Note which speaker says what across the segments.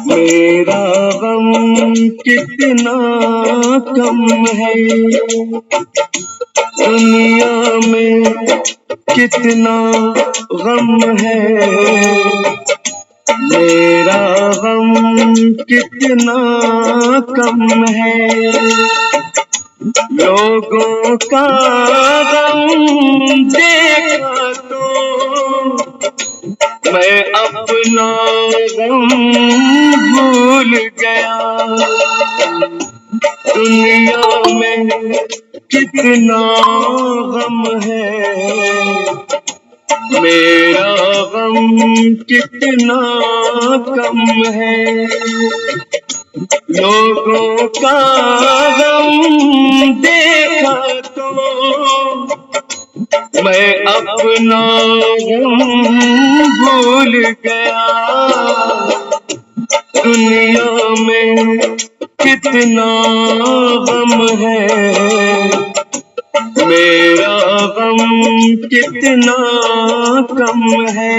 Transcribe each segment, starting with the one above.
Speaker 1: मेरा गम कितना कम है, दुनिया में कितना गम है। मेरा गम कितना कम है, लोगों का गम देखा तो मैं अपना गम भूल गया। दुनिया में कितना गम है, मेरा गम कितना कम है। लोगों का गम देखा तो मैं अपना गम भूल गया। दुनिया में कितना गम है, मेरा गम कितना कम है।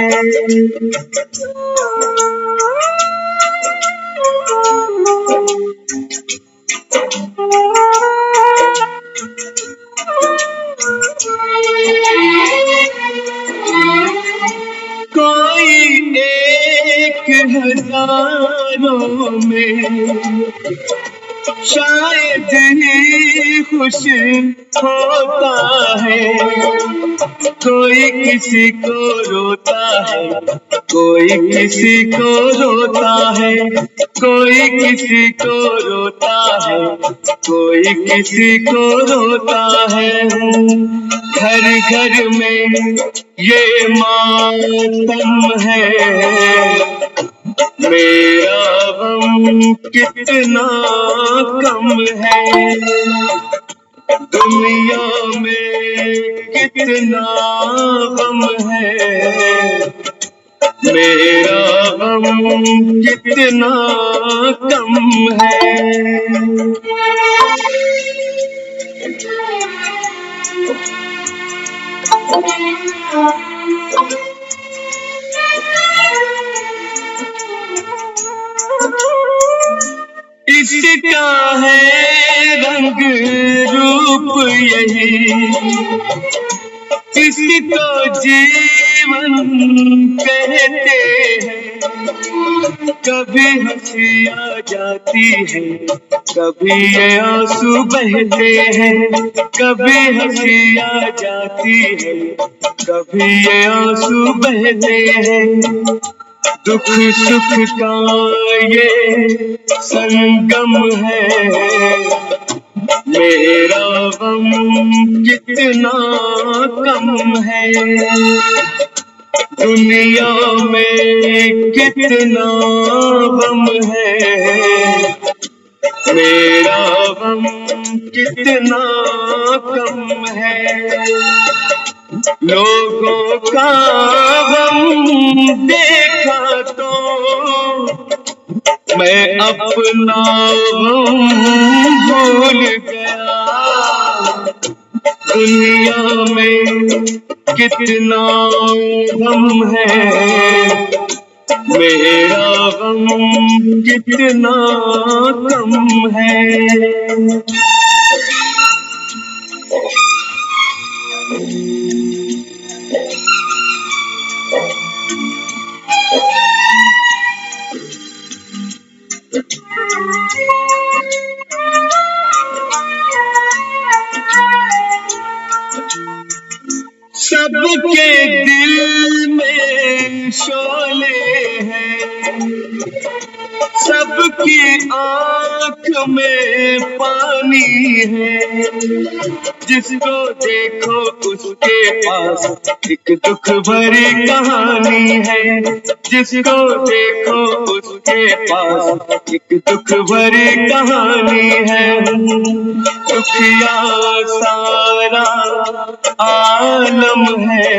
Speaker 1: कोई एक हजारों में शायद ही खुश होता है। कोई किसी को रोता है, कोई किसी को रोता है, कोई किसी को रोता है, कोई किसी को रोता है। घर घर में ये मातम है, मेरा गम कितना कम है। दुनिया में कितना गम है, मेरा गम कितना कम है। इसका है रंग रूप यही, इसको जीवन कहते हैं। कभी हंसी आ जाती है, कभी ये आंसू बहते हैं। कभी हंसी आ जाती है, कभी ये आंसू बहते हैं। दुख सुख का ये संगम है, मेरा गम कितना कम है। दुनिया में कितना गम है, मेरा गम कितना कम है। लोगों का गम देखा तो मैं अपना गम भूल गया। दुनिया में कितना गम है, मेरा गम कितना कम है। सबके दिल में शोले हैं, सबकी आँख में पानी है। जिसको देखो उसके पास एक दुख भरी कहानी है। जिसको देखो उसके पास एक दुख भरी कहानी है। दुखिया सारा आलम है,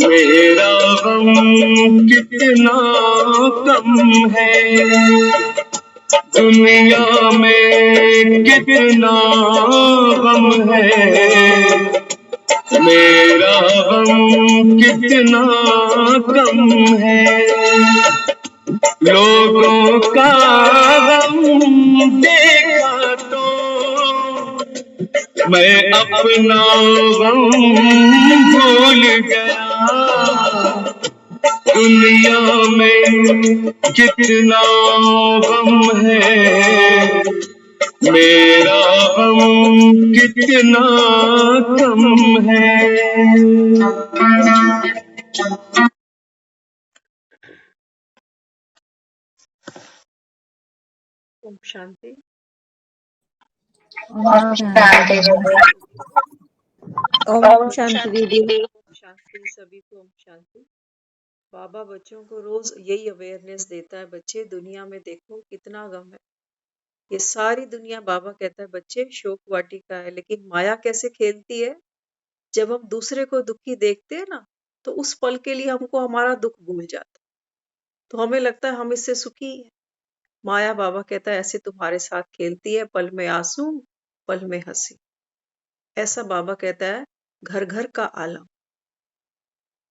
Speaker 1: मेरा गम कितना कम है। दुनिया में कितना गम है, मेरा गम कितना कम है, लोगों का गम देखा तो मैं अपना गम भूल गया। दुनिया में कितना गम है, मेरा गम कितना कम है।
Speaker 2: ओम शांति।
Speaker 3: ओम शांति
Speaker 2: ओम शांति दीदी। ओम शांति सभी को। ओम शांति। बाबा बच्चों को रोज यही अवेयरनेस देता है, बच्चे दुनिया में देखो कितना गम है। ये सारी दुनिया बाबा कहता है बच्चे शोक वाटिका है, लेकिन माया कैसे खेलती है। जब हम दूसरे को दुखी देखते हैं ना, तो उस पल के लिए हमको हमारा दुख भूल जाता, तो हमें लगता है हम इससे सुखी है। माया बाबा कहता है ऐसे तुम्हारे साथ खेलती है, पल में आंसू पल में हंसी। ऐसा बाबा कहता है घर घर का आलम।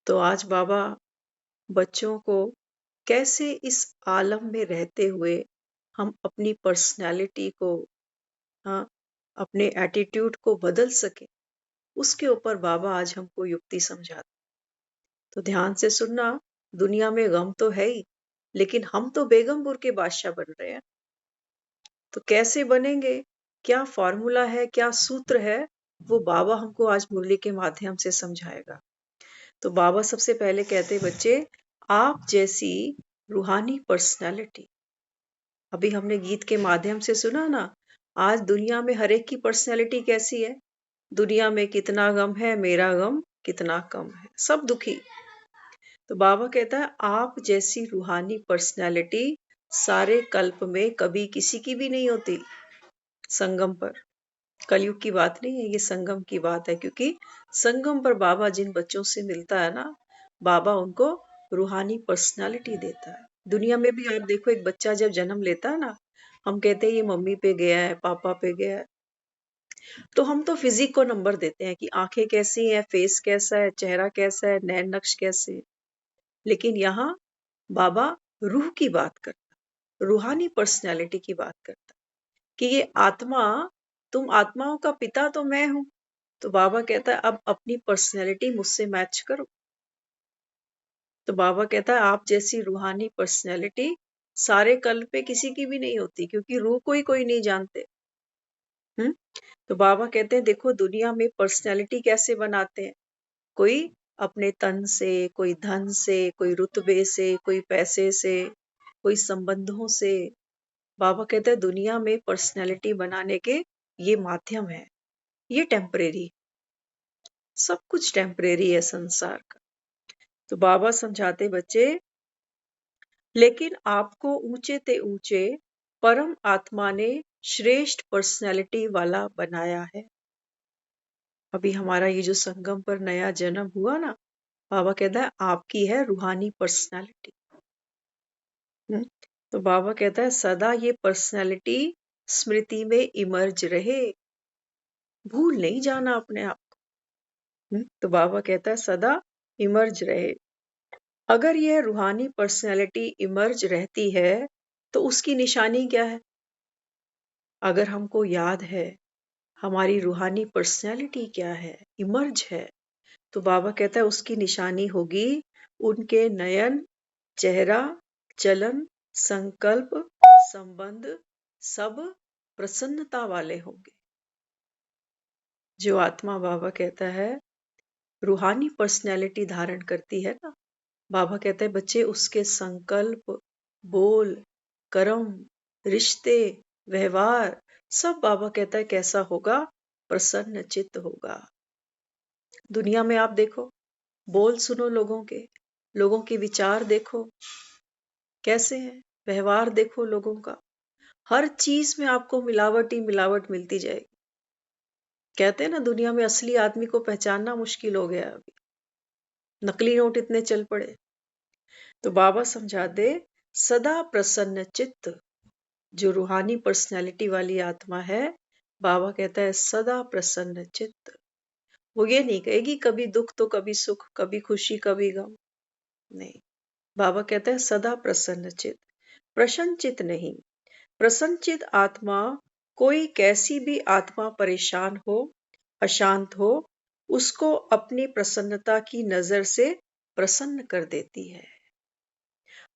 Speaker 2: तो आज बाबा बच्चों को कैसे इस आलम में रहते हुए हम अपनी पर्सनैलिटी को, हाँ, अपने एटीट्यूड को बदल सके, उसके ऊपर बाबा आज हमको युक्ति समझाते। तो ध्यान से सुनना। दुनिया में गम तो है ही, लेकिन हम तो बेगमपुर के बादशाह बन रहे हैं। तो कैसे बनेंगे, क्या फॉर्मूला है, क्या सूत्र है, वो बाबा हमको आज मुरली के माध्यम से समझाएगा। तो बाबा सबसे पहले कहते बच्चे, आप जैसी रूहानी पर्सनालिटी, अभी हमने गीत के माध्यम से सुना ना, आज दुनिया में हर एक की पर्सनालिटी कैसी है। दुनिया में कितना गम है, मेरा गम कितना कम है, सब दुखी। तो बाबा कहता है आप जैसी रूहानी पर्सनालिटी सारे कल्प में कभी किसी की भी नहीं होती। संगम पर, कलयुग की बात नहीं है, ये संगम की बात है, क्योंकि संगम पर बाबा जिन बच्चों से मिलता है ना, बाबा उनको रूहानी पर्सनालिटी देता है। दुनिया में भी आप देखो, एक बच्चा जब जन्म लेता है ना, हम कहते हैं ये मम्मी पे गया है, पापा पे गया है, तो हम तो फिजिक को नंबर देते हैं कि आंखें कैसी हैं, फेस कैसा है, चेहरा कैसा है, नैन नक्श कैसे है। लेकिन यहाँ बाबा रूह की बात करता, रूहानी पर्सनालिटी की बात करता, कि ये आत्मा, तुम आत्माओं का पिता तो मैं हूं। तो बाबा कहता है अब अपनी पर्सनैलिटी मुझसे मैच करो। तो बाबा कहता है आप जैसी रूहानी पर्सनैलिटी सारे कल्प पे किसी की भी नहीं होती, क्योंकि रूह को ही कोई नहीं जानते। तो बाबा कहते हैं देखो दुनिया में पर्सनैलिटी कैसे बनाते हैं, कोई अपने तन से, कोई धन से, कोई रुतबे से, कोई पैसे से, कोई संबंधों से। बाबा कहते हैं दुनिया में पर्सनैलिटी बनाने के ये माध्यम है, ये टेम्परेरी, सब कुछ टेम्परेरी है संसार का। तो बाबा समझाते बच्चे, लेकिन आपको ऊंचे ते ऊंचे परम आत्मा ने श्रेष्ठ पर्सनैलिटी वाला बनाया है। अभी हमारा ये जो संगम पर नया जन्म हुआ ना, बाबा कहता है आपकी है रूहानी पर्सनैलिटी। तो बाबा कहता है सदा ये पर्सनैलिटी स्मृति में इमर्ज रहे, भूल नहीं जाना अपने आप को। तो बाबा कहता है सदा इमर्ज रहे। अगर यह रूहानी पर्सनैलिटी इमर्ज रहती है तो उसकी निशानी क्या है। अगर हमको याद है हमारी रूहानी पर्सनैलिटी क्या है, इमर्ज है, तो बाबा कहता है उसकी निशानी होगी उनके नयन, चेहरा, चलन, संकल्प, संबंध सब प्रसन्नता वाले होंगे। जो आत्मा बाबा कहता है रूहानी पर्सनैलिटी धारण करती है ना, बाबा कहते हैं बच्चे उसके संकल्प, बोल, कर्म, रिश्ते, व्यवहार सब बाबा कहता है कैसा होगा, प्रसन्न चित्त होगा। दुनिया में आप देखो, बोल सुनो लोगों के विचार देखो कैसे हैं, व्यवहार देखो लोगों का, हर चीज में आपको मिलावट ही मिलावट मिलती जाएगी। कहते हैं ना दुनिया में असली आदमी को पहचानना मुश्किल हो गया अभी, नकली नोट इतने चल पड़े। तो बाबा समझा दे सदा प्रसन्न चित्त, जो रूहानी पर्सनैलिटी वाली आत्मा है, बाबा कहता है सदा प्रसन्न चित्त। वो ये नहीं कहेगी कभी दुख तो कभी सुख, कभी खुशी कभी गम। नहीं, बाबा कहते हैं सदा प्रसन्नचित, प्रसन्नचित नहीं। प्रसन्नचित आत्मा, कोई कैसी भी आत्मा परेशान हो, अशांत हो, उसको अपनी प्रसन्नता की नजर से प्रसन्न कर देती है।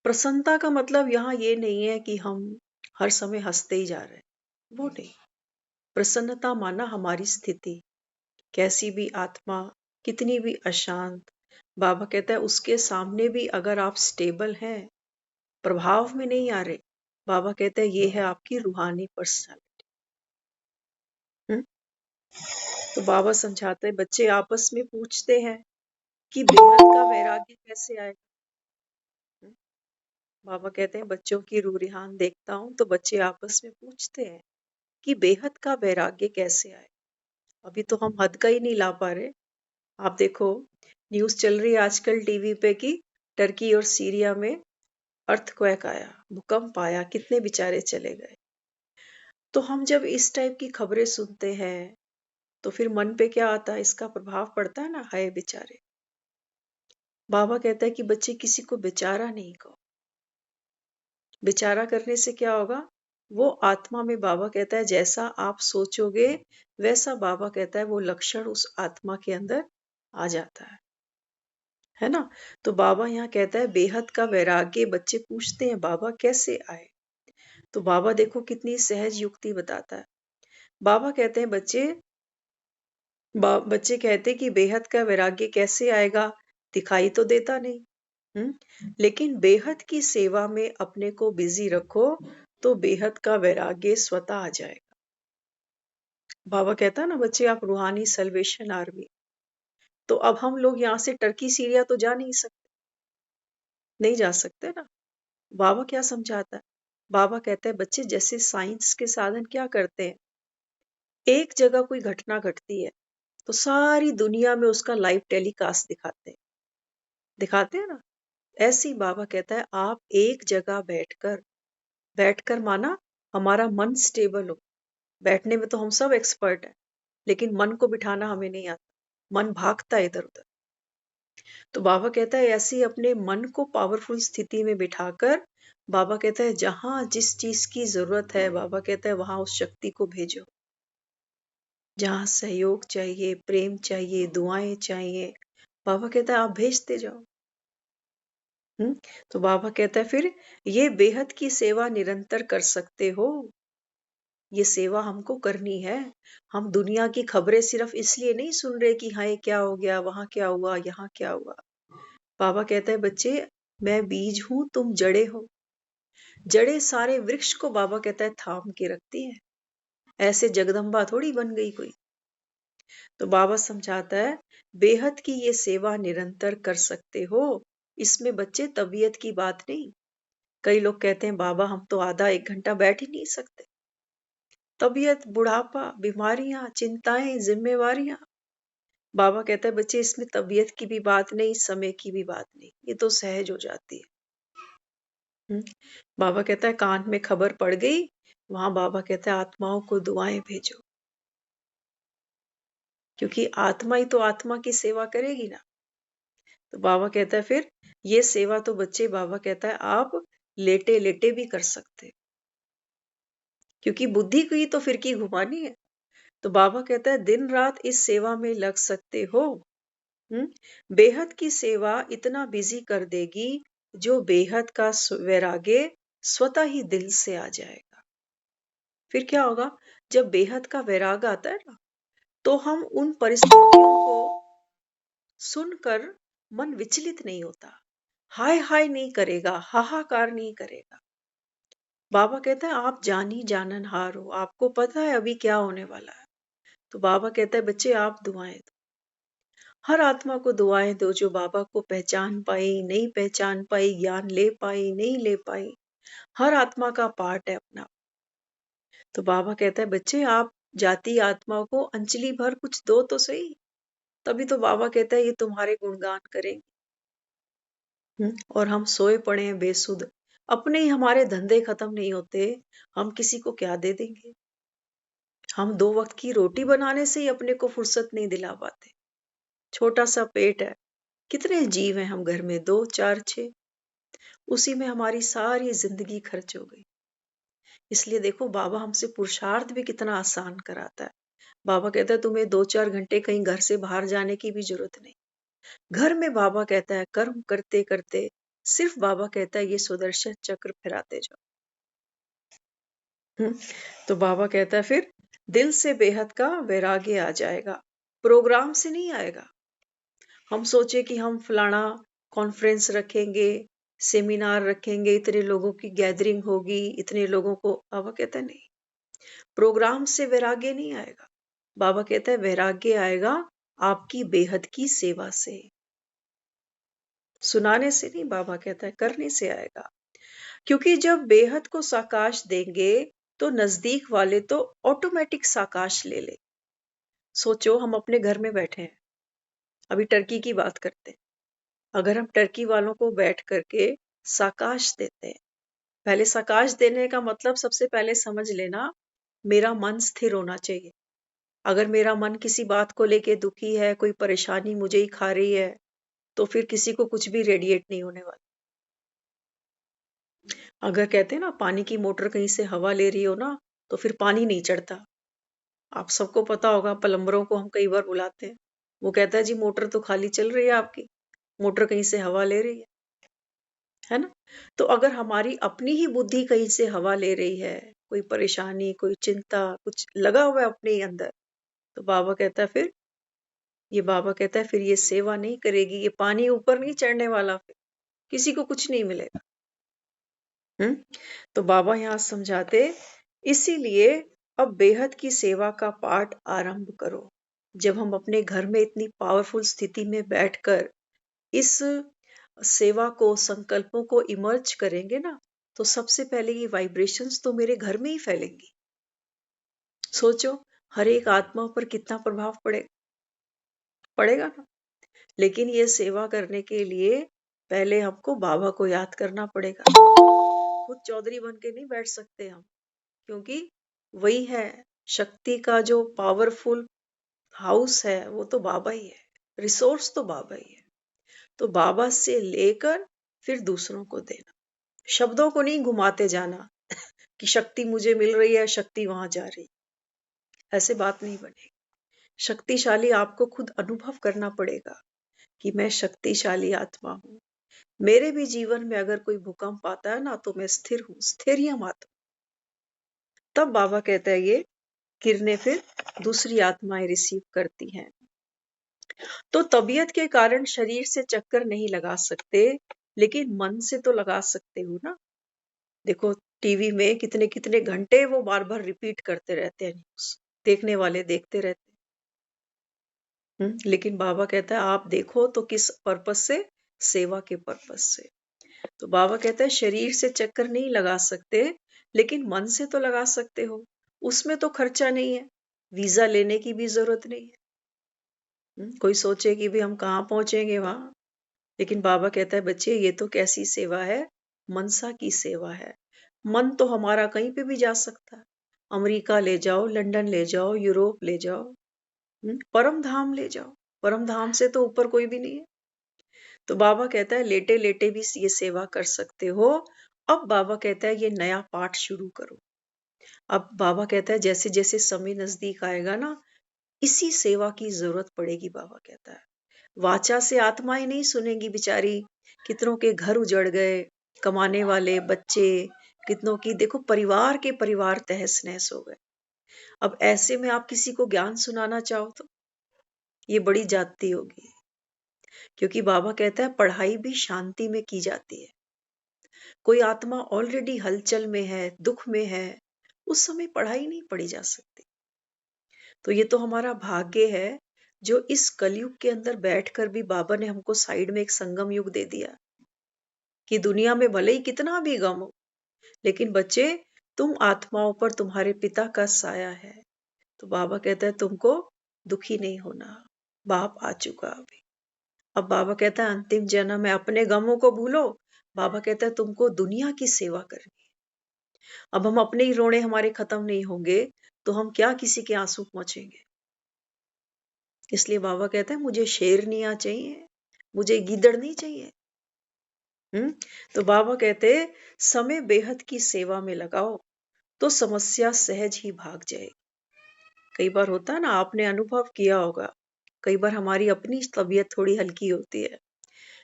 Speaker 2: प्रसन्नता का मतलब यहाँ ये नहीं है कि हम हर समय हंसते ही जा रहे हैं, वो नहीं। प्रसन्नता माना हमारी स्थिति, कैसी भी आत्मा, कितनी भी अशांत, बाबा कहता है उसके सामने भी अगर आप स्टेबल हैं, प्रभाव में नहीं आ रहे, बाबा कहते हैं ये है आपकी रूहानी पर्सनालिटी। तो बाबा समझाते हैं, बच्चे आपस में पूछते हैं कि बेहद का वैराग्य कैसे आए। हम्म, बाबा कहते हैं बच्चों की रूरिहान देखता हूं तो बच्चे आपस में पूछते हैं कि बेहद का वैराग्य कैसे आए। अभी तो हम हद का ही नहीं ला पा रहे। आप देखो, न्यूज चल रही है आजकल टीवी पे कि टर्की और सीरिया में अर्थक्वेक आया, भूकंप आया, कितने बेचारे चले गए। तो हम जब इस टाइप की खबरें सुनते हैं तो फिर मन पे क्या आता है, इसका प्रभाव पड़ता है ना, हाय बेचारे। बाबा कहता है कि बच्चे किसी को बेचारा नहीं कहो। बेचारा करने से क्या होगा, वो आत्मा में बाबा कहता है जैसा आप सोचोगे वैसा बाबा कहता है वो लक्षण उस आत्मा के अंदर आ जाता है ना। तो बाबा यहाँ कहता है बेहद का वैराग्य, बच्चे पूछते हैं बाबा कैसे आए। तो बाबा देखो कितनी सहज युक्ति बताता है। बाबा कहते हैं बच्चे कहते कि बेहद का वैराग्य कैसे आएगा, दिखाई तो देता नहीं। लेकिन बेहद की सेवा में अपने को बिजी रखो तो बेहद का वैराग्य स्वतः आ जाएगा। बाबा कहता है ना बच्चे आप रूहानी सल्वेशन आर्मी। तो अब हम लोग यहाँ से टर्की सीरिया तो जा नहीं सकते, नहीं जा सकते ना। बाबा क्या समझाता है, बाबा कहता है बच्चे जैसे साइंस के साधन क्या करते हैं, एक जगह कोई घटना घटती है तो सारी दुनिया में उसका लाइव टेलीकास्ट दिखाते हैं ना। ऐसे ही बाबा कहता है आप एक जगह बैठकर, बैठकर माना हमारा मन स्टेबल हो। बैठने में तो हम सब एक्सपर्ट हैं, लेकिन मन को बिठाना हमें नहीं आता, मन भागता है इधर उधर। तो बाबा कहता है ऐसे ही अपने मन को पावरफुल स्थिति में बिठाकर, बाबा कहता है जहां जिस चीज की जरूरत है, बाबा कहता है वहां उस शक्ति को भेजो। जहां सहयोग चाहिए, प्रेम चाहिए, दुआएं चाहिए, बाबा कहता है आप भेजते जाओ। हम्म तो बाबा कहता है फिर ये बेहद की सेवा निरंतर कर सकते हो, ये सेवा हमको करनी है। हम दुनिया की खबरें सिर्फ इसलिए नहीं सुन रहे कि हाय क्या हो गया, वहां क्या हुआ, यहाँ क्या हुआ। बाबा कहता है बच्चे मैं बीज हूं, तुम जड़े हो। जड़े सारे वृक्ष को बाबा कहता है थाम के रखती है, ऐसे जगदम्बा थोड़ी बन गई कोई। तो बाबा समझाता है बेहद की ये सेवा निरंतर कर सकते हो। इसमें बच्चे तबीयत की बात नहीं। कई लोग कहते हैं बाबा हम तो आधा एक घंटा बैठ ही नहीं सकते। तबीयत, बुढ़ापा, बीमारियां, चिंताएं, जिम्मेवारियां, बाबा कहता है बच्चे इसमें तबीयत की भी बात नहीं, समय की भी बात नहीं, ये तो सहज हो जाती है। हम्म, बाबा कहता है कान में खबर पड़ गई, वहां बाबा कहता है आत्माओं को दुआएं भेजो, क्योंकि आत्मा ही तो आत्मा की सेवा करेगी ना। तो बाबा कहता है फिर ये सेवा तो बच्चे, बाबा कहता है आप लेटे लेटे भी कर सकते हो, क्योंकि बुद्धि की तो फिरकी घुमानी है। तो बाबा कहता है दिन रात इस सेवा में लग सकते हो। बेहद की सेवा इतना बिजी कर देगी, जो बेहद का वैराग्य स्वतः ही दिल से आ जाएगा। फिर क्या होगा, जब बेहद का वैराग आता है ना, तो हम उन परिस्थितियों को सुनकर मन विचलित नहीं होता, हाय हाय नहीं करेगा, हाहाकार नहीं करेगा। बाबा कहता है आप जानी जाननहार हो, आपको पता है अभी क्या होने वाला है। तो बाबा कहता है बच्चे आप दुआएं दो, हर आत्मा को दुआएं दो जो बाबा को पहचान पाई, नहीं पहचान पाई, ज्ञान ले पाई, नहीं ले पाई। हर आत्मा का पार्ट है अपना। तो बाबा कहता है बच्चे आप जाती आत्मा को अंजलि भर कुछ दो तो सही, तभी तो बाबा कहता है ये तुम्हारे गुणगान करेंगे। और हम सोए पड़े हैं बेसुध, अपने ही हमारे धंधे खत्म नहीं होते, हम किसी को क्या दे देंगे। हम 2 वक्त की रोटी बनाने से ही अपने को फुर्सत नहीं दिला पाते, छोटा सा पेट है, कितने जीव हैं हम घर में, 2 4 6, उसी में हमारी सारी जिंदगी खर्च हो गई। इसलिए देखो बाबा हमसे पुरुषार्थ भी कितना आसान कराता है। बाबा कहता है तुम्हें 2 4 घंटे कहीं घर से बाहर जाने की भी जरूरत नहीं। घर में बाबा कहता है कर्म करते करते सिर्फ बाबा कहता है ये सुदर्शन चक्र फिराते जाओ। हम्म, तो बाबा कहता है फिर दिल से बेहद का वैराग्य आ जाएगा, प्रोग्राम से नहीं आएगा। हम सोचे कि हम फलाना कॉन्फ्रेंस रखेंगे, सेमिनार रखेंगे, इतने लोगों की गैदरिंग होगी, इतने लोगों को, बाबा कहता है नहीं, प्रोग्राम से वैराग्य नहीं आएगा। बाबा कहता है वैराग्य आएगा आपकी बेहद की सेवा से, सुनाने से नहीं, बाबा कहता है करने से आएगा। क्योंकि जब बेहद को साकाश देंगे तो नजदीक वाले तो ऑटोमेटिक साकाश ले ले। सोचो हम अपने घर में बैठे हैं, अभी टर्की की बात करते हैं। अगर हम टर्की वालों को बैठ करके साकाश देते हैं, पहले साकाश देने का मतलब सबसे पहले समझ लेना, मेरा मन स्थिर होना चाहिए। अगर मेरा मन किसी बात को लेके दुखी है, कोई परेशानी मुझे ही खा रही है, तो फिर किसी को कुछ भी रेडिएट नहीं होने वाला। अगर कहते हैं ना पानी की मोटर कहीं से हवा ले रही हो ना, तो फिर पानी नहीं चढ़ता। आप सबको पता होगा, प्लम्बरों को हम कई बार बुलाते हैं, वो कहता है जी मोटर तो खाली चल रही है आपकी, मोटर कहीं से हवा ले रही है ना। तो अगर हमारी अपनी ही बुद्धि कहीं से हवा ले रही है, कोई परेशानी, कोई चिंता, कुछ लगा हुआ है अपने ही अंदर, तो बाबा कहता है फिर बाबा कहता है फिर ये सेवा नहीं करेगी, ये पानी ऊपर नहीं चढ़ने वाला, फिर किसी को कुछ नहीं मिलेगा। तो बाबा यहाँ समझाते, इसीलिए अब बेहद की सेवा का पाठ आरंभ करो। जब हम अपने घर में इतनी पावरफुल स्थिति में बैठकर इस सेवा को, संकल्पों को इमर्ज करेंगे ना, तो सबसे पहले ये वाइब्रेशंस तो मेरे घर में ही फैलेंगी। सोचो हर एक आत्मा पर कितना प्रभाव पड़ेगा ना। लेकिन ये सेवा करने के लिए पहले हमको बाबा को याद करना पड़ेगा। खुद चौधरी बन के नहीं बैठ सकते हम, क्योंकि वही है शक्ति का जो पावरफुल हाउस है, वो तो बाबा ही है, रिसोर्स तो बाबा ही है। तो बाबा से लेकर फिर दूसरों को देना, शब्दों को नहीं घुमाते जाना कि शक्ति मुझे मिल रही है, शक्ति वहां जा रही, ऐसे बात नहीं बनेगी। शक्तिशाली आपको खुद अनुभव करना पड़ेगा कि मैं शक्तिशाली आत्मा हूँ। मेरे भी जीवन में अगर कोई भूकंप आता है ना, तो मैं स्थिर हूँ, स्थिरियम आत्मा। तब बाबा कहता है ये किरणें फिर दूसरी आत्माएं रिसीव करती हैं। तो तबीयत के कारण शरीर से चक्कर नहीं लगा सकते, लेकिन मन से तो लगा सकते हो ना। देखो टीवी में कितने कितने घंटे वो बार बार रिपीट करते रहते हैं न्यूज, देखने वाले देखते रहते हैं। लेकिन बाबा कहता है आप देखो तो किस पर्पस से, सेवा के पर्पस से। तो बाबा कहता है शरीर से चक्कर नहीं लगा सकते, लेकिन मन से तो लगा सकते हो। उसमें तो खर्चा नहीं है, वीजा लेने की भी जरूरत नहीं है। कोई सोचे कि भी हम कहाँ पहुंचेंगे वहां, लेकिन बाबा कहता है बच्चे ये तो कैसी सेवा है, मनसा की सेवा है। मन तो हमारा कहीं पे भी जा सकता है, अमेरिका ले जाओ, लंदन ले जाओ, यूरोप ले जाओ, परम धाम ले जाओ। परम धाम से तो ऊपर कोई भी नहीं है। तो बाबा कहता है लेटे लेटे भी ये सेवा कर सकते हो। अब बाबा कहता है ये नया पाठ शुरू करो। अब बाबा कहता है जैसे जैसे समय नजदीक आएगा ना, इसी सेवा की जरूरत पड़ेगी। बाबा कहता है वाचा से आत्माएं नहीं सुनेंगी बेचारी, कितनों के घर उजड़ गए, कमाने वाले बच्चे, कितनों की देखो परिवार के परिवार तहस नहस हो गए। अब ऐसे में आप किसी को ज्ञान सुनाना चाहो तो ये बड़ी जाती होगी, क्योंकि बाबा कहता है पढ़ाई भी शांति में की जाती है। कोई आत्मा ऑलरेडी हलचल में है, दुख में है, उस समय पढ़ाई नहीं पढ़ी जा सकती। तो ये तो हमारा भाग्य है जो इस कलयुग के अंदर बैठकर भी बाबा ने हमको साइड में एक संगम युग दे दिया, कि दुनिया में भले ही कितना भी गम हो, लेकिन बच्चे तुम आत्माओं पर तुम्हारे पिता का साया है। तो बाबा कहता है तुमको दुखी नहीं होना, बाप आ चुका अभी। अब बाबा कहता है अंतिम जन्म में अपने गमों को भूलो। बाबा कहता है तुमको दुनिया की सेवा करनी है। अब हम अपने ही रोने हमारे खत्म नहीं होंगे, तो हम क्या किसी के आंसू पहुंचेंगे। इसलिए बाबा कहते हैं मुझे शेरनियां चाहिए, मुझे गीदड़ नहीं चाहिए। तो बाबा कहते समय बेहद की सेवा में लगाओ तो समस्या सहज ही भाग जाएगी। कई बार होता है ना, आपने अनुभव किया होगा, कई बार हमारी अपनी तबीयत थोड़ी हल्की होती है,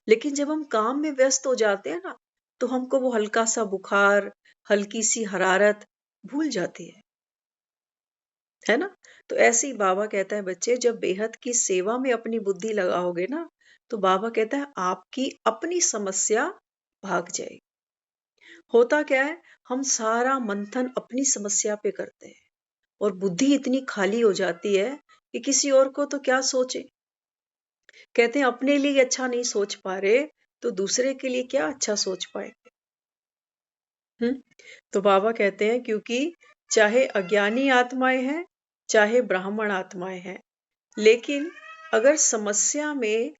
Speaker 2: लेकिन जब हम काम में व्यस्त हो जाते हैं ना, तो हमको वो हल्का सा बुखार, हल्की सी हरारत भूल जाती है ना? तो ऐसे ही बाबा कहता है बच्चे, जब बेहद की सेवा में अपनी बुद्धि लगाओगे ना, तो बाबा कहता है आपकी अपनी समस्या भाग जाएगी। होता क्या है, हम सारा मंथन अपनी समस्या पे करते हैं और बुद्धि इतनी खाली हो जाती है कि किसी और को तो क्या सोचे। कहते हैं अपने लिए अच्छा नहीं सोच पा रहे, तो दूसरे के लिए क्या अच्छा सोच पाएंगे। हम्म तो बाबा कहते हैं क्योंकि चाहे अज्ञानी आत्माएं हैं, चाहे ब्राह्मण आत्माएं हैं, लेकिन अगर समस्या में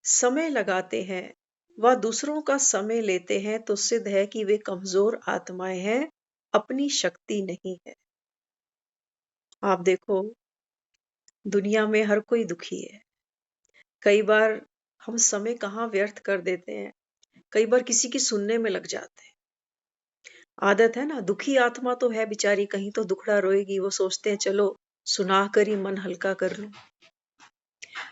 Speaker 2: समय लगाते हैं व दूसरों का समय लेते हैं, तो सिद्ध है कि वे कमजोर आत्माएं हैं, अपनी शक्ति नहीं है। आप देखो, दुनिया में हर कोई दुखी है। कई बार हम समय कहाँ व्यर्थ कर देते हैं, कई बार किसी की सुनने में लग जाते हैं। आदत है ना, दुखी आत्मा तो है बेचारी, कहीं तो दुखड़ा रोएगी, वो सोचते हैं चलो सुना कर ही मन हल्का कर लूं।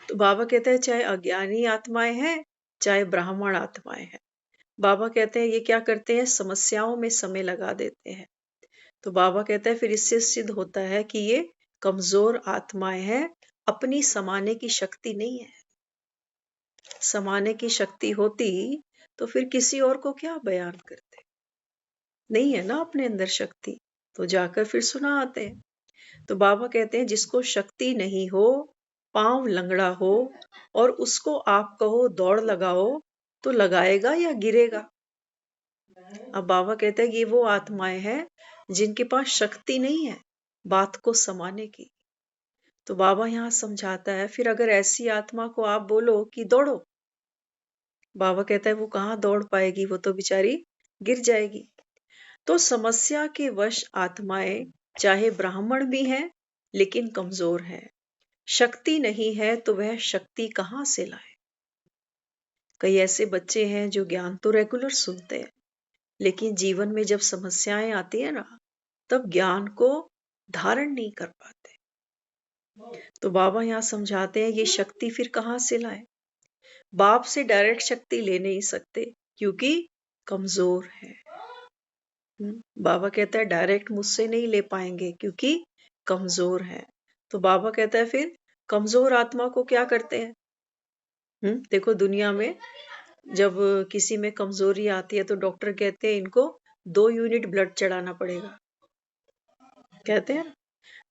Speaker 2: तो बाबा कहते हैं चाहे अज्ञानी आत्माएं हैं, चाहे ब्राह्मण आत्माएं हैं, बाबा कहते हैं ये क्या करते हैं, समस्याओं में समय लगा देते हैं। तो बाबा कहता है फिर इससे सिद्ध होता है कि ये कमजोर आत्माएं हैं, अपनी समाने की शक्ति नहीं है। समाने की शक्ति होती तो फिर किसी और को क्या बयान करते। नहीं है ना अपने अंदर शक्ति, तो जाकर फिर सुना आते हैं। तो बाबा कहते हैं जिसको शक्ति नहीं हो, पांव लंगड़ा हो, और उसको आप कहो दौड़ लगाओ, तो लगाएगा या गिरेगा। अब बाबा कहते हैं ये वो आत्माएं हैं जिनके पास शक्ति नहीं है बात को समाने की। तो बाबा यहाँ समझाता है फिर अगर ऐसी आत्मा को आप बोलो कि दौड़ो, बाबा कहता है वो कहाँ दौड़ पाएगी, वो तो बेचारी गिर जाएगी। तो समस्या के वश आत्माएं चाहे ब्राह्मण भी हैं, लेकिन कमजोर हैं। शक्ति नहीं है तो वह शक्ति कहाँ से लाए। कई ऐसे बच्चे हैं जो ज्ञान तो रेगुलर सुनते हैं, लेकिन जीवन में जब समस्याएं आती है ना, तब ज्ञान को धारण नहीं कर पाते। तो बाबा यहाँ समझाते हैं ये शक्ति फिर कहाँ से लाए। बाप से डायरेक्ट शक्ति ले नहीं सकते क्योंकि कमजोर है। बाबा कहता है डायरेक्ट मुझसे नहीं ले पाएंगे क्योंकि कमजोर है। तो बाबा कहता है फिर कमजोर आत्मा को क्या करते हैं। देखो दुनिया में जब किसी में कमजोरी आती है तो डॉक्टर कहते हैं इनको 2 यूनिट ब्लड चढ़ाना पड़ेगा, कहते हैं।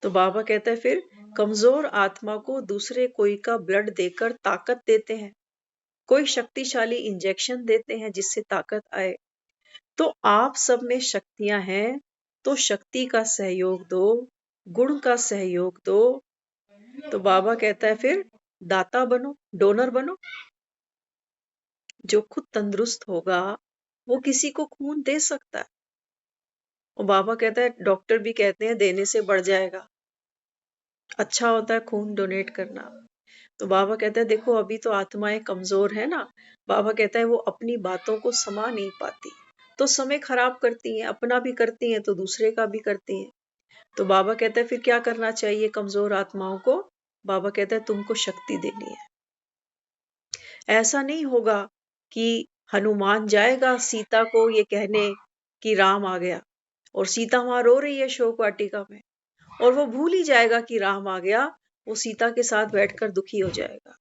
Speaker 2: तो बाबा कहता है फिर कमजोर आत्मा को दूसरे कोई का ब्लड देकर ताकत देते हैं, कोई शक्तिशाली इंजेक्शन देते हैं जिससे ताकत आए। तो आप सब में शक्तियां हैं, तो शक्ति का सहयोग दो, गुण का सहयोग दो। तो बाबा कहता है फिर दाता बनो, डोनर बनो। जो खुद तंदुरुस्त होगा वो किसी को खून दे सकता है। और बाबा कहता है डॉक्टर भी कहते हैं देने से बढ़ जाएगा, अच्छा होता है खून डोनेट करना। तो बाबा कहता है देखो अभी तो आत्माएं कमजोर है ना, बाबा कहता है वो अपनी बातों को समा नहीं पाती, तो समय खराब करती हैं, अपना भी करती हैं तो दूसरे का भी करती हैं। तो बाबा कहता है फिर क्या करना चाहिए कमजोर आत्माओं को। बाबा कहता है तुमको शक्ति देनी है। ऐसा नहीं होगा कि हनुमान जाएगा सीता को ये कहने कि राम आ गया, और सीता वहां रो रही है शोक वाटिका में, और वो भूल ही जाएगा कि राम आ गया, वो सीता के साथ बैठकर दुखी हो जाएगा।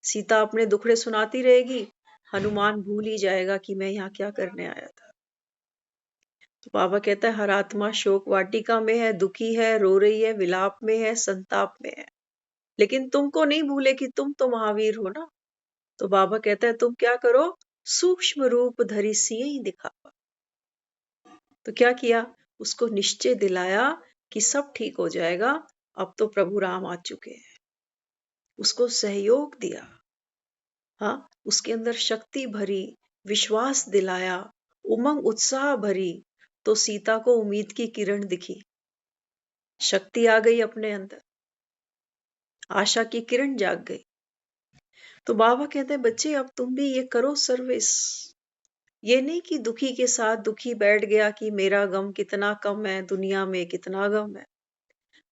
Speaker 2: सीता अपने दुखड़े सुनाती रहेगी, हनुमान भूल ही जाएगा कि मैं यहाँ क्या करने आया था। तो बाबा कहता है हर आत्मा शोक वाटिका में है, दुखी है, रो रही है, विलाप में है, संताप में है, लेकिन तुमको नहीं भूले कि तुम तो महावीर हो ना। तो बाबा कहता है तुम क्या करो, सूक्ष्म रूप धरी सिए ही दिखावा। तो क्या किया, उसको निश्चय दिलाया कि सब ठीक हो जाएगा, अब तो प्रभु राम आ चुके हैं। उसको सहयोग दिया, हाँ, उसके अंदर शक्ति भरी, विश्वास दिलाया, उमंग उत्साह भरी। तो सीता को उम्मीद की किरण दिखी, शक्ति आ गई अपने अंदर। आशा की किरण जाग गई। तो बाबा कहते हैं बच्चे अब तुम भी ये करो सर्विस। ये नहीं कि दुखी के साथ दुखी बैठ गया कि मेरा गम कितना कम है, दुनिया में कितना गम है।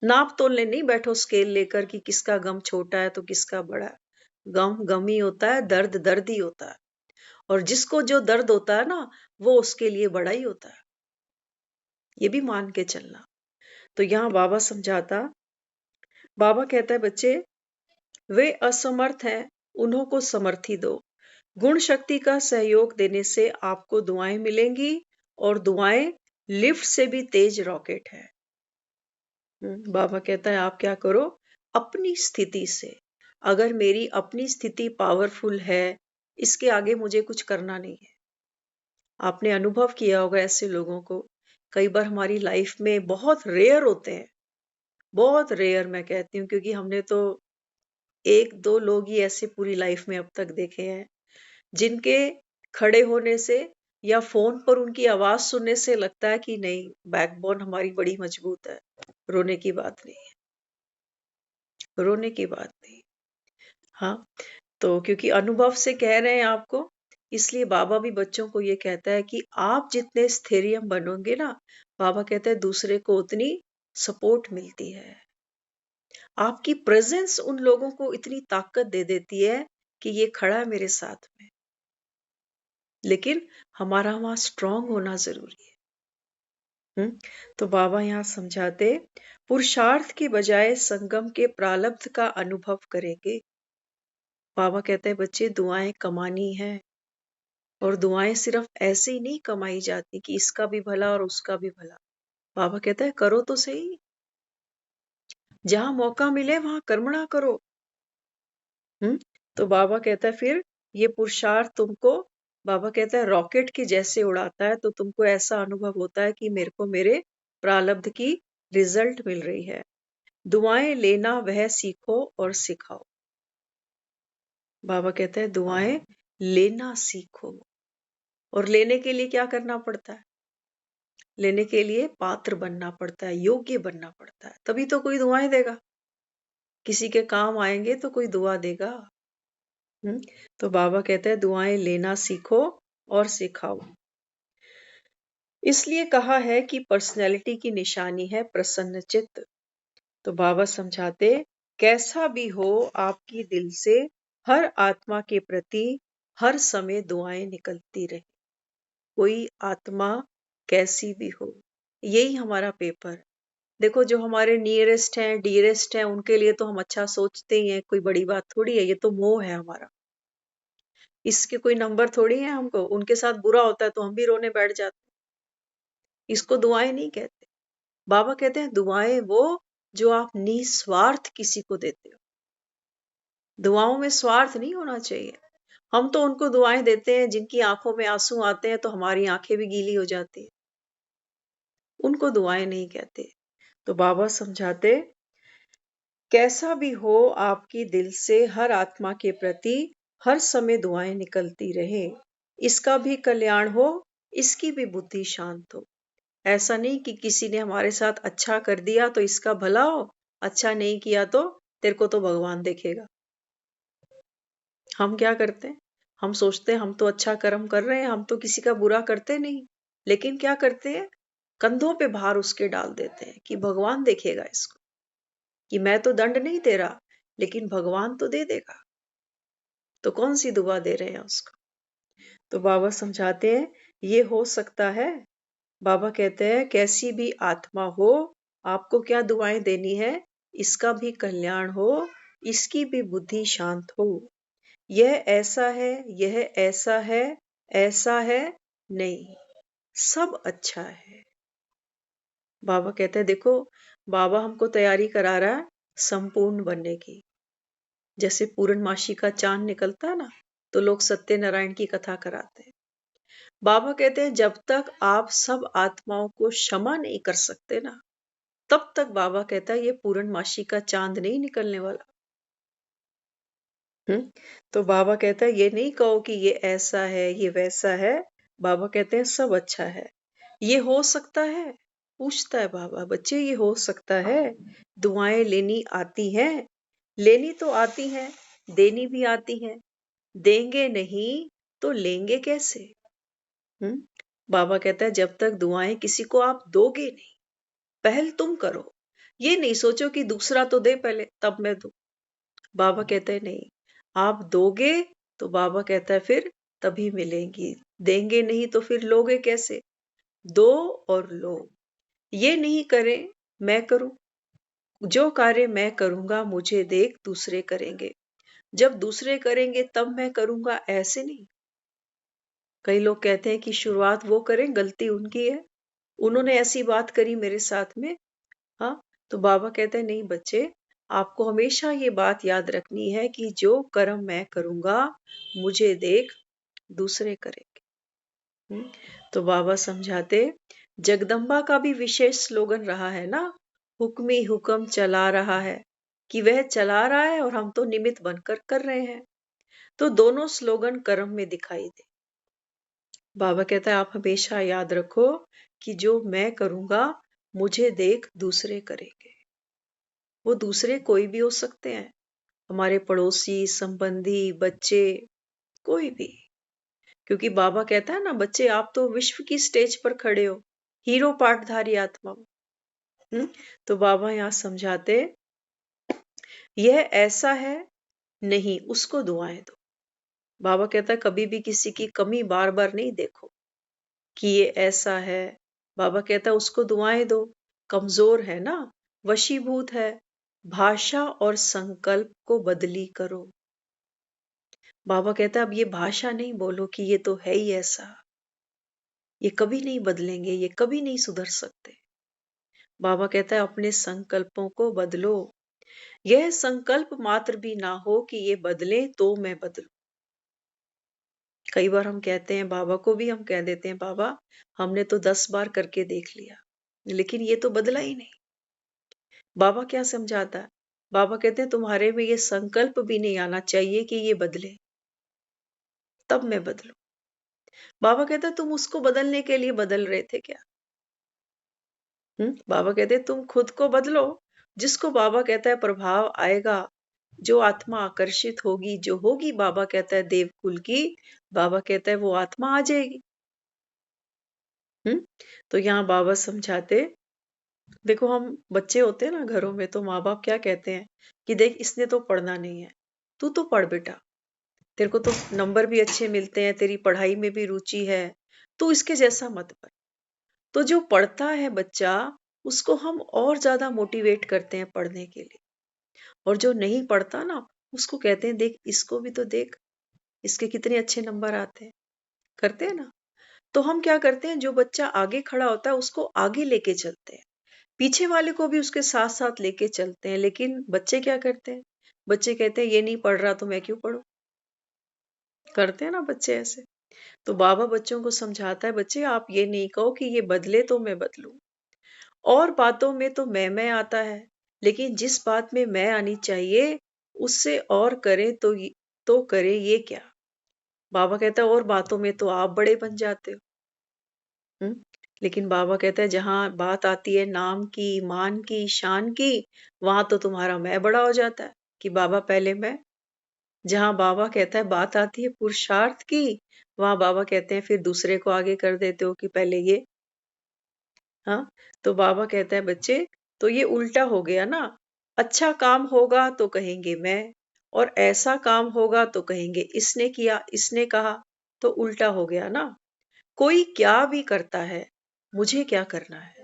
Speaker 2: नाप तोलने नहीं बैठो स्केल लेकर कि किसका गम छोटा है तो किसका बड़ा है। गम गम ही होता है, दर्द दर्द ही होता है। और जिसको जो दर्द होता है ना, वो उसके लिए बड़ा ही होता है। ये भी मान के चलना। तो यहाँ बाबा समझाता, बाबा कहता है बच्चे वे असमर्थ हैं, उन्हों को समर्थी दो। गुण शक्ति का सहयोग देने से आपको दुआएं मिलेंगी और दुआएं लिफ्ट से भी तेज रॉकेट है। बाबा कहता है आप क्या करो, अपनी स्थिति से, अगर मेरी अपनी स्थिति पावरफुल है, इसके आगे मुझे कुछ करना नहीं है। आपने अनुभव किया होगा ऐसे लोगों को, कई बार हमारी लाइफ में बहुत रेयर होते हैं, बहुत रेयर मैं कहती हूँ, क्योंकि हमने तो एक दो लोग ही ऐसे पूरी लाइफ में अब तक देखे हैं जिनके खड़े होने से या फोन पर उनकी आवाज सुनने से लगता है कि नहीं, बैकबोन हमारी बड़ी मजबूत है। रोने की बात नहीं है, रोने की बात नहीं। हाँ, तो क्योंकि अनुभव से कह रहे हैं आपको, इसलिए बाबा भी बच्चों को ये कहता है कि आप जितने स्थैर्यम बनोगे ना, बाबा कहते हैं दूसरे को उतनी सपोर्ट मिलती है। आपकी प्रेजेंस उन लोगों को इतनी ताकत दे देती है कि ये खड़ा है मेरे साथ में। लेकिन हमारा वहां स्ट्रांग होना जरूरी है। तो बाबा यहाँ समझाते, पुरुषार्थ के बजाय संगम के प्रारब्ध का अनुभव करेंगे। बाबा कहते हैं बच्चे दुआएं कमानी है, और दुआएं सिर्फ ऐसे ही नहीं कमाई जाती कि इसका भी भला और उसका भी भला। बाबा कहता है करो तो सही, जहां मौका मिले वहां कर्मणा करो। तो बाबा कहता है फिर ये पुरुषार्थ तुमको, बाबा कहता है रॉकेट के जैसे उड़ाता है, तो तुमको ऐसा अनुभव होता है कि मेरे को मेरे प्रारब्ध की रिजल्ट मिल रही है। दुआएं लेना वह सीखो और सिखाओ। बाबा कहते हैं दुआएं लेना सीखो, और लेने के लिए क्या करना पड़ता है? लेने के लिए पात्र बनना पड़ता है, योग्य बनना पड़ता है, तभी तो कोई दुआएं देगा। किसी के काम आएंगे तो कोई दुआ देगा। तो बाबा कहते हैं दुआएं लेना सीखो और सिखाओ। इसलिए कहा है कि पर्सनैलिटी की निशानी है प्रसन्न चित्त। तो बाबा समझाते, कैसा भी हो आपकी दिल से हर आत्मा के प्रति हर समय दुआएं निकलती रहे। कोई आत्मा कैसी भी हो, यही हमारा पेपर है। देखो जो हमारे नियरेस्ट हैं, डियरेस्ट हैं, उनके लिए तो हम अच्छा सोचते ही हैं, कोई बड़ी बात थोड़ी है, ये तो मोह है हमारा। इसके कोई नंबर थोड़ी है हमको, उनके साथ बुरा होता है तो हम भी रोने बैठ जाते हैं। इसको दुआएं नहीं कहते। बाबा कहते हैं दुआएं वो जो आप निस्वार्थ किसी को देते हो। दुआओं में स्वार्थ नहीं होना चाहिए। हम तो उनको दुआएं देते हैं जिनकी आंखों में आंसू आते हैं तो हमारी आंखें भी गीली हो जाती है, उनको दुआएं नहीं कहते। तो बाबा समझाते, कैसा भी हो आपकी दिल से हर आत्मा के प्रति हर समय दुआएं निकलती रहे। इसका भी कल्याण हो, इसकी भी बुद्धि शांत हो। ऐसा नहीं कि किसी ने हमारे साथ अच्छा कर दिया तो इसका भला हो, अच्छा नहीं किया तो तेरे को तो भगवान देखेगा। हम क्या करते हैं, हम सोचते हैं हम तो अच्छा कर्म कर रहे हैं, हम तो किसी का बुरा करते नहीं। लेकिन क्या करते हैं, कंधों पे भार उसके डाल देते हैं कि भगवान देखेगा इसको, कि मैं तो दंड नहीं दे रहा लेकिन भगवान तो दे देगा। तो कौन सी दुआ दे रहे हैं उसको? तो बाबा समझाते हैं ये हो सकता है। बाबा कहते हैं कैसी भी आत्मा हो, आपको क्या दुआएं देनी है, इसका भी कल्याण हो, इसकी भी बुद्धि शांत हो। यह ऐसा है, यह ऐसा है, ऐसा है नहीं, सब अच्छा है। बाबा कहते हैं देखो, बाबा हमको तैयारी करा रहा है संपूर्ण बनने की। जैसे पूर्णमासी का चांद निकलता है ना, तो लोग सत्यनारायण की कथा कराते हैं। बाबा कहते हैं जब तक आप सब आत्माओं को क्षमा नहीं कर सकते ना, तब तक बाबा कहता है ये पूर्णमासी का चांद नहीं निकलने वाला। तो बाबा कहता है ये नहीं कहो कि ये ऐसा है, ये वैसा है। बाबा कहते हैं सब अच्छा है। ये हो सकता है, पूछता है बाबा बच्चे ये हो सकता है, दुआएं लेनी आती हैं, लेनी तो आती है, देनी भी आती है, देंगे नहीं तो लेंगे कैसे? बाबा कहता है जब तक दुआएं किसी को आप दोगे नहीं, पहल तुम करो। ये नहीं सोचो कि दूसरा तो दे पहले तब मैं दूं। बाबा कहते हैं नहीं, आप दोगे तो बाबा कहता है फिर तभी मिलेंगी, देंगे नहीं तो फिर लोगे कैसे? दो और लो। ये नहीं करें, मैं करूं। जो कार्य मैं करूंगा मुझे देख दूसरे करेंगे, जब दूसरे करेंगे तब मैं करूंगा, ऐसे नहीं। कई लोग कहते हैं कि शुरुआत वो करें, गलती उनकी है, उन्होंने ऐसी बात करी मेरे साथ में। हाँ, तो बाबा कहते हैं नहीं बच्चे, आपको हमेशा ये बात याद रखनी है कि जो कर्म मैं करूंगा मुझे देख दूसरे करेंगे। तो बाबा समझाते, जगदम्बा का भी विशेष स्लोगन रहा है ना, हुक्मी हुक्म चला रहा है, कि वह चला रहा है और हम तो निमित्त बनकर कर रहे हैं। तो दोनों स्लोगन कर्म में दिखाई दे। बाबा कहता है आप हमेशा याद रखो कि जो मैं करूंगा मुझे देख दूसरे करेंगे। वो दूसरे कोई भी हो सकते हैं, हमारे पड़ोसी, संबंधी, बच्चे, कोई भी। क्योंकि बाबा कहता है ना बच्चे आप तो विश्व की स्टेज पर खड़े हो, हीरो पाठधारी आत्मा हो। तो बाबा यहाँ समझाते, यह ऐसा है, नहीं उसको दुआएं दो। बाबा कहता है कभी भी किसी की कमी बार बार नहीं देखो कि ये ऐसा है। बाबा कहता है उसको दुआएं दो, कमजोर है ना, वशीभूत है, भाषा और संकल्प को बदली करो। बाबा कहता है अब ये भाषा नहीं बोलो कि ये तो है ही ऐसा, ये कभी नहीं बदलेंगे, ये कभी नहीं सुधर सकते। बाबा कहता है अपने संकल्पों को बदलो, यह संकल्प मात्र भी ना हो कि ये बदले तो मैं बदलूं। कई बार हम कहते हैं, बाबा को भी हम कह देते हैं, बाबा हमने तो 10 बार करके देख लिया लेकिन ये तो बदला ही नहीं। बाबा क्या समझाता है? बाबा कहते हैं तुम्हारे में ये संकल्प भी नहीं आना चाहिए कि ये बदले, तब मैं बदलूं। बाबा कहता है तुम उसको बदलने के लिए बदल रहे थे क्या? बाबा कहते हैं तुम खुद को बदलो, जिसको बाबा कहता है प्रभाव आएगा, जो आत्मा आकर्षित होगी, जो होगी बाबा कहता है देवकुल की, बाबा कहता है वो आत्मा आ जाएगी। तो यहाँ बाबा समझाते, देखो हम बच्चे होते हैं ना घरों में, तो माँ बाप क्या कहते हैं कि देख इसने तो पढ़ना नहीं है, तू तो पढ़ बेटा, तेरे को तो नंबर भी अच्छे मिलते हैं, तेरी पढ़ाई में भी रुचि है, तू इसके जैसा मत बन। तो जो पढ़ता है बच्चा, उसको हम और ज्यादा मोटिवेट करते हैं पढ़ने के लिए, और जो नहीं पढ़ता ना, उसको कहते हैं देख इसको भी तो देख, इसके कितने अच्छे नंबर आते हैं, करते हैं ना। तो हम क्या करते हैं, जो बच्चा आगे खड़ा होता है उसको आगे लेके चलते हैं, पीछे वाले को भी उसके साथ साथ लेके चलते हैं। लेकिन बच्चे क्या करते हैं, बच्चे कहते हैं ये नहीं पढ़ रहा तो मैं क्यों पढ़ूं, करते हैं ना बच्चे ऐसे। तो बाबा बच्चों को समझाता है, बच्चे आप ये नहीं कहो कि ये बदले तो मैं बदलूं। और बातों में तो मैं आता है, लेकिन जिस बात में मैं आनी चाहिए उससे और करे तो करे ये क्या? बाबा कहता है और बातों में तो आप बड़े बन जाते हो। हम्म लेकिन बाबा कहता है जहां बात आती है नाम की, मान की, शान की, वहां तो तुम्हारा मैं बड़ा हो जाता है कि बाबा पहले मैं। जहां बाबा कहता है बात आती है पुरुषार्थ की, वहां बाबा कहते हैं फिर दूसरे को आगे कर देते हो कि पहले ये। हाँ, तो बाबा कहता है बच्चे, तो ये उल्टा हो गया ना, अच्छा काम होगा तो कहेंगे मैं, और ऐसा काम होगा तो कहेंगे इसने किया, इसने कहा, तो उल्टा हो गया ना। कोई क्या भी करता है, मुझे क्या करना है?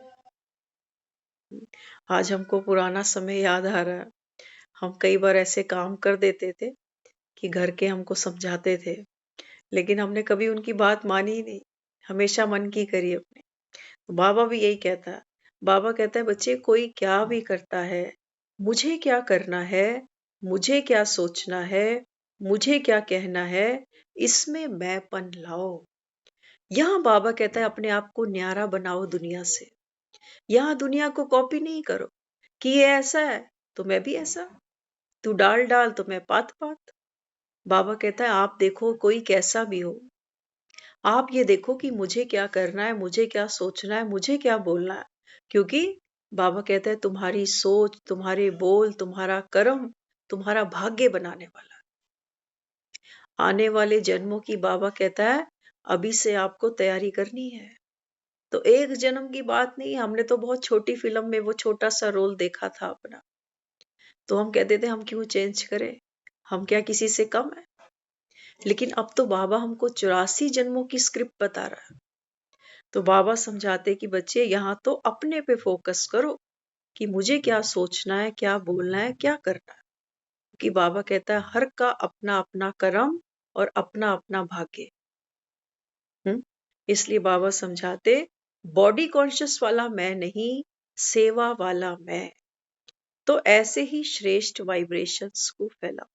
Speaker 2: आज हमको पुराना समय याद आ रहा है। हम कई बार ऐसे काम कर देते थे कि घर के हमको समझाते थे, लेकिन हमने कभी उनकी बात मानी ही नहीं, हमेशा मन की करी अपने। बाबा भी यही कहता है। बाबा कहता है बच्चे कोई क्या भी करता है, मुझे क्या करना है, मुझे क्या सोचना है, मुझे क्या कहना है, इसमें मैंपन लाओ। यहाँ बाबा कहता है अपने आप को न्यारा बनाओ दुनिया से। यहाँ दुनिया को कॉपी नहीं करो कि ये ऐसा है तो मैं भी ऐसा, तू डाल डाल तो मैं पात पात। बाबा कहता है आप देखो कोई कैसा भी हो, आप ये देखो कि मुझे क्या करना है, मुझे क्या सोचना है, मुझे क्या बोलना है। क्योंकि बाबा कहता है तुम्हारी सोच, तुम्हारे बोल, तुम्हारा कर्म तुम्हारा भाग्य बनाने वाला है। आने वाले जन्मों की बाबा कहता है अभी से आपको तैयारी करनी है। तो एक जन्म की बात नहीं, हमने तो बहुत छोटी फिल्म में वो छोटा सा रोल देखा था अपना, तो हम कहते थे हम क्यों चेंज करें, हम क्या किसी से कम है। लेकिन अब तो बाबा हमको 84 जन्मों की स्क्रिप्ट बता रहा है। तो बाबा समझाते कि बच्चे यहाँ तो अपने पे फोकस करो कि मुझे क्या सोचना है, क्या बोलना है, क्या करना है। कि बाबा कहता है हर का अपना अपना कर्म और अपना अपना भाग्य। इसलिए बाबा समझाते बॉडी कॉन्शियस वाला मैं नहीं, सेवा वाला मैं। तो ऐसे ही श्रेष्ठ वाइब्रेशंस को फैलाओ।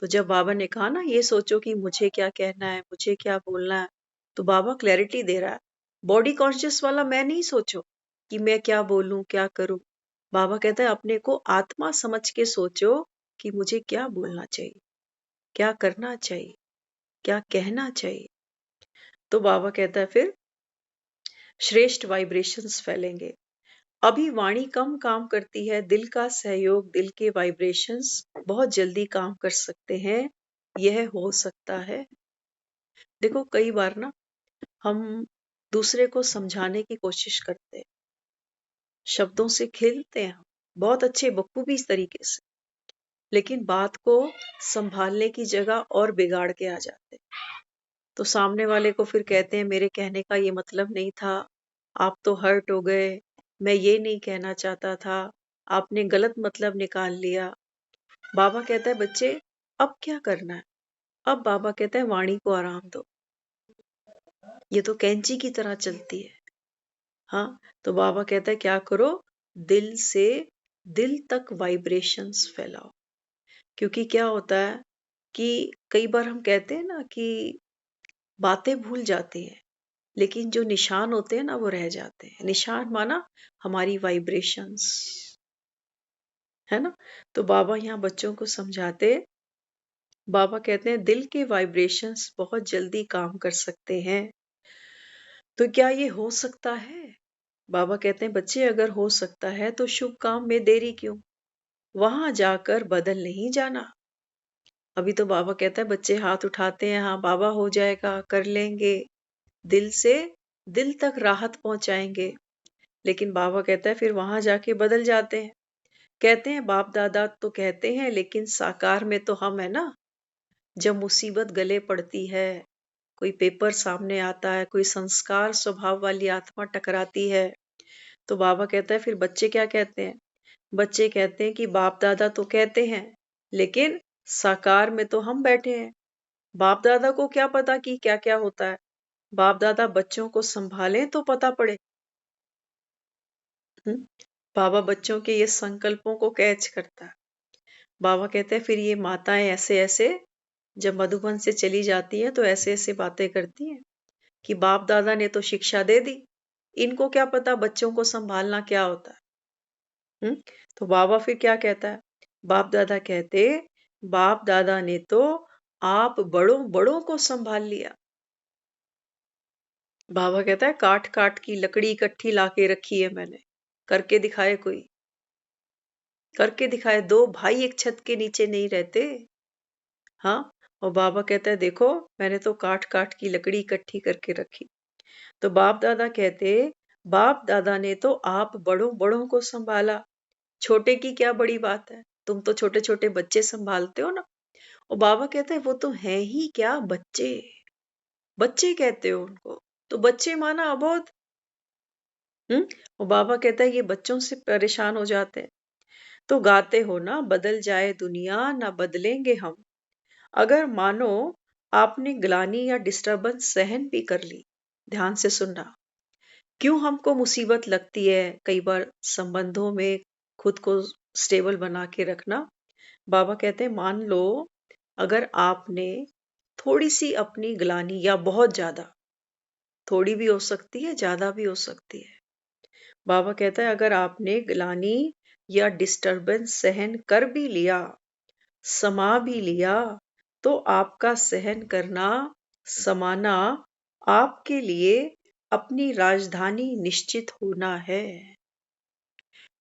Speaker 2: तो जब बाबा ने कहा ना ये सोचो कि मुझे क्या कहना है, मुझे क्या बोलना है, तो बाबा क्लैरिटी दे रहा है। बॉडी कॉन्शियस वाला मैं नहीं सोचो कि मैं क्या बोलूं, क्या करूं। बाबा कहता है अपने को आत्मा समझ के सोचो कि मुझे क्या बोलना चाहिए, क्या करना चाहिए, क्या कहना चाहिए। तो बाबा कहता है फिर श्रेष्ठ वाइब्रेशंस फैलेंगे। अभी वाणी कम काम करती है, दिल का सहयोग, दिल के वाइब्रेशंस बहुत जल्दी काम कर सकते हैं। यह हो सकता है। देखो कई बार ना हम दूसरे को समझाने की कोशिश करते हैं, शब्दों से खेलते हैं हम बहुत अच्छे बखूबी इस तरीके से, लेकिन बात को संभालने की जगह और बिगाड़ के आ जाते हैं। तो सामने वाले को फिर कहते हैं मेरे कहने का ये मतलब नहीं था, आप तो हर्ट हो गए, मैं ये नहीं कहना चाहता था, आपने गलत मतलब निकाल लिया। बाबा कहता है बच्चे अब क्या करना है। अब बाबा कहता है वाणी को आराम दो, ये तो कैंची की तरह चलती है। हाँ, तो बाबा कहता है क्या करो, दिल से दिल तक वाइब्रेशंस फैलाओ। क्योंकि क्या होता है कि कई बार हम कहते हैं ना कि बातें भूल जाती हैं, लेकिन जो निशान होते हैं ना वो रह जाते हैं। निशान माना हमारी वाइब्रेशंस, है ना। तो बाबा यहाँ बच्चों को समझाते, बाबा कहते हैं दिल के वाइब्रेशंस बहुत जल्दी काम कर सकते हैं। तो क्या ये हो सकता है। बाबा कहते हैं बच्चे अगर हो सकता है तो शुभ काम में देरी क्यों, वहां जाकर बदल नहीं जाना। अभी तो बाबा कहता है बच्चे हाथ उठाते हैं, हाँ बाबा हो जाएगा, कर लेंगे, दिल से दिल तक राहत पहुंचाएंगे। लेकिन बाबा कहता है फिर वहां जाके बदल जाते हैं। कहते हैं बाप दादा तो कहते हैं, लेकिन साकार में तो हम है ना। जब मुसीबत गले पड़ती है, कोई पेपर सामने आता है, कोई संस्कार स्वभाव वाली आत्मा टकराती है, तो बाबा कहता है फिर बच्चे क्या कहते हैं। बच्चे कहते हैं कि बाप दादा तो कहते हैं, लेकिन साकार में तो हम बैठे हैं। बाप दादा को क्या पता कि क्या क्या होता है। बाप दादा बच्चों को संभालें तो पता पड़े। हम्म? बाबा बच्चों के ये संकल्पों को कैच करता है। बाबा कहते हैं फिर ये माताएं ऐसे ऐसे जब मधुबन से चली जाती हैं तो ऐसे ऐसे बातें करती हैं कि बाप दादा ने तो शिक्षा दे दी, इनको क्या पता बच्चों को संभालना क्या होता है। तो बाबा फिर क्या कहता है। बाप दादा कहते, बाप दादा ने तो आप बड़ों बड़ों को संभाल लिया। बाबा कहता है काट काट की लकड़ी इकट्ठी लाके रखी है मैंने, करके दिखाए कोई, करके दिखाए। दो भाई एक छत के नीचे नहीं रहते। हाँ, और बाबा कहता है देखो मैंने तो काट काट की लकड़ी इकट्ठी करके रखी। तो बाप दादा कहते, बाप दादा ने तो आप बड़ों बड़ों को संभाला, छोटे की क्या बड़ी बात है, तुम तो छोटे छोटे बच्चे संभालते हो ना। और बाबा कहते हैं वो तो है ही क्या बच्चे, बच्चे कहते हो उनको, तो बच्चे माना अबोध। और बाबा कहता है ये बच्चों से परेशान हो जाते हैं। तो गाते हो ना बदल जाए दुनिया ना बदलेंगे हम। अगर मानो आपने ग्लानि या डिस्टरबेंस सहन भी कर ली, ध्यान से सुनना, क्यों हमको मुसीबत लगती है कई बार संबंधों में खुद को स्टेबल बना के रखना। बाबा कहते हैं मान लो अगर आपने थोड़ी सी अपनी ग्लानि, या बहुत ज्यादा, थोड़ी भी हो सकती है ज्यादा भी हो सकती है। बाबा कहता है अगर आपने ग्लानि या डिस्टरबेंस सहन कर भी लिया, समा भी लिया, तो आपका सहन करना, समाना आपके लिए अपनी राजधानी निश्चित होना है।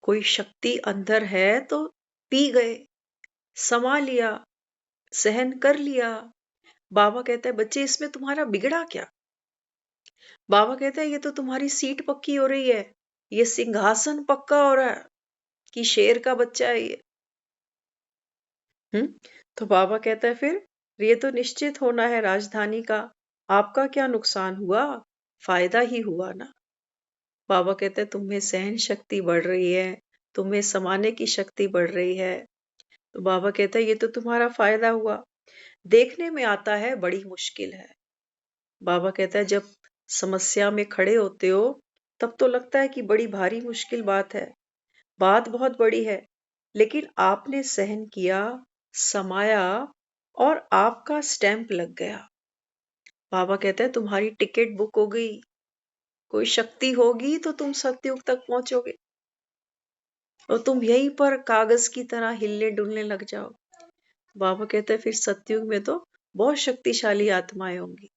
Speaker 2: कोई शक्ति अंदर है तो पी गए, समा लिया, सहन कर लिया। बाबा कहता है बच्चे इसमें तुम्हारा बिगड़ा क्या? बाबा कहता है ये तो तुम्हारी सीट पक्की हो रही है, ये सिंहासन पक्का हो रहा है कि शेर का बच्चा है ये। तो बाबा कहता है फिर ये तो निश्चित होना है राजधानी का, आपका क्या नुकसान हुआ, फायदा ही हुआ ना। बाबा कहते हैं तुम्हें सहन शक्ति बढ़ रही है, तुम्हें समाने की शक्ति बढ़ रही है। तो बाबा कहता है ये तो तुम्हारा फायदा हुआ। देखने में आता है बड़ी मुश्किल है। बाबा कहता है जब समस्या में खड़े होते हो तब तो लगता है कि बड़ी भारी मुश्किल बात है, बात बहुत बड़ी है, लेकिन आपने सहन किया, समाया और आपका स्टैंप लग गया। बाबा कहते हैं तुम्हारी टिकट बुक हो गई, कोई शक्ति होगी तो तुम सतयुग तक पहुंचोगे और तुम यहीं पर कागज की तरह हिलने डुलने लग जाओ। बाबा कहते हैं फिर सतयुग में तो बहुत शक्तिशाली आत्माएं होंगी।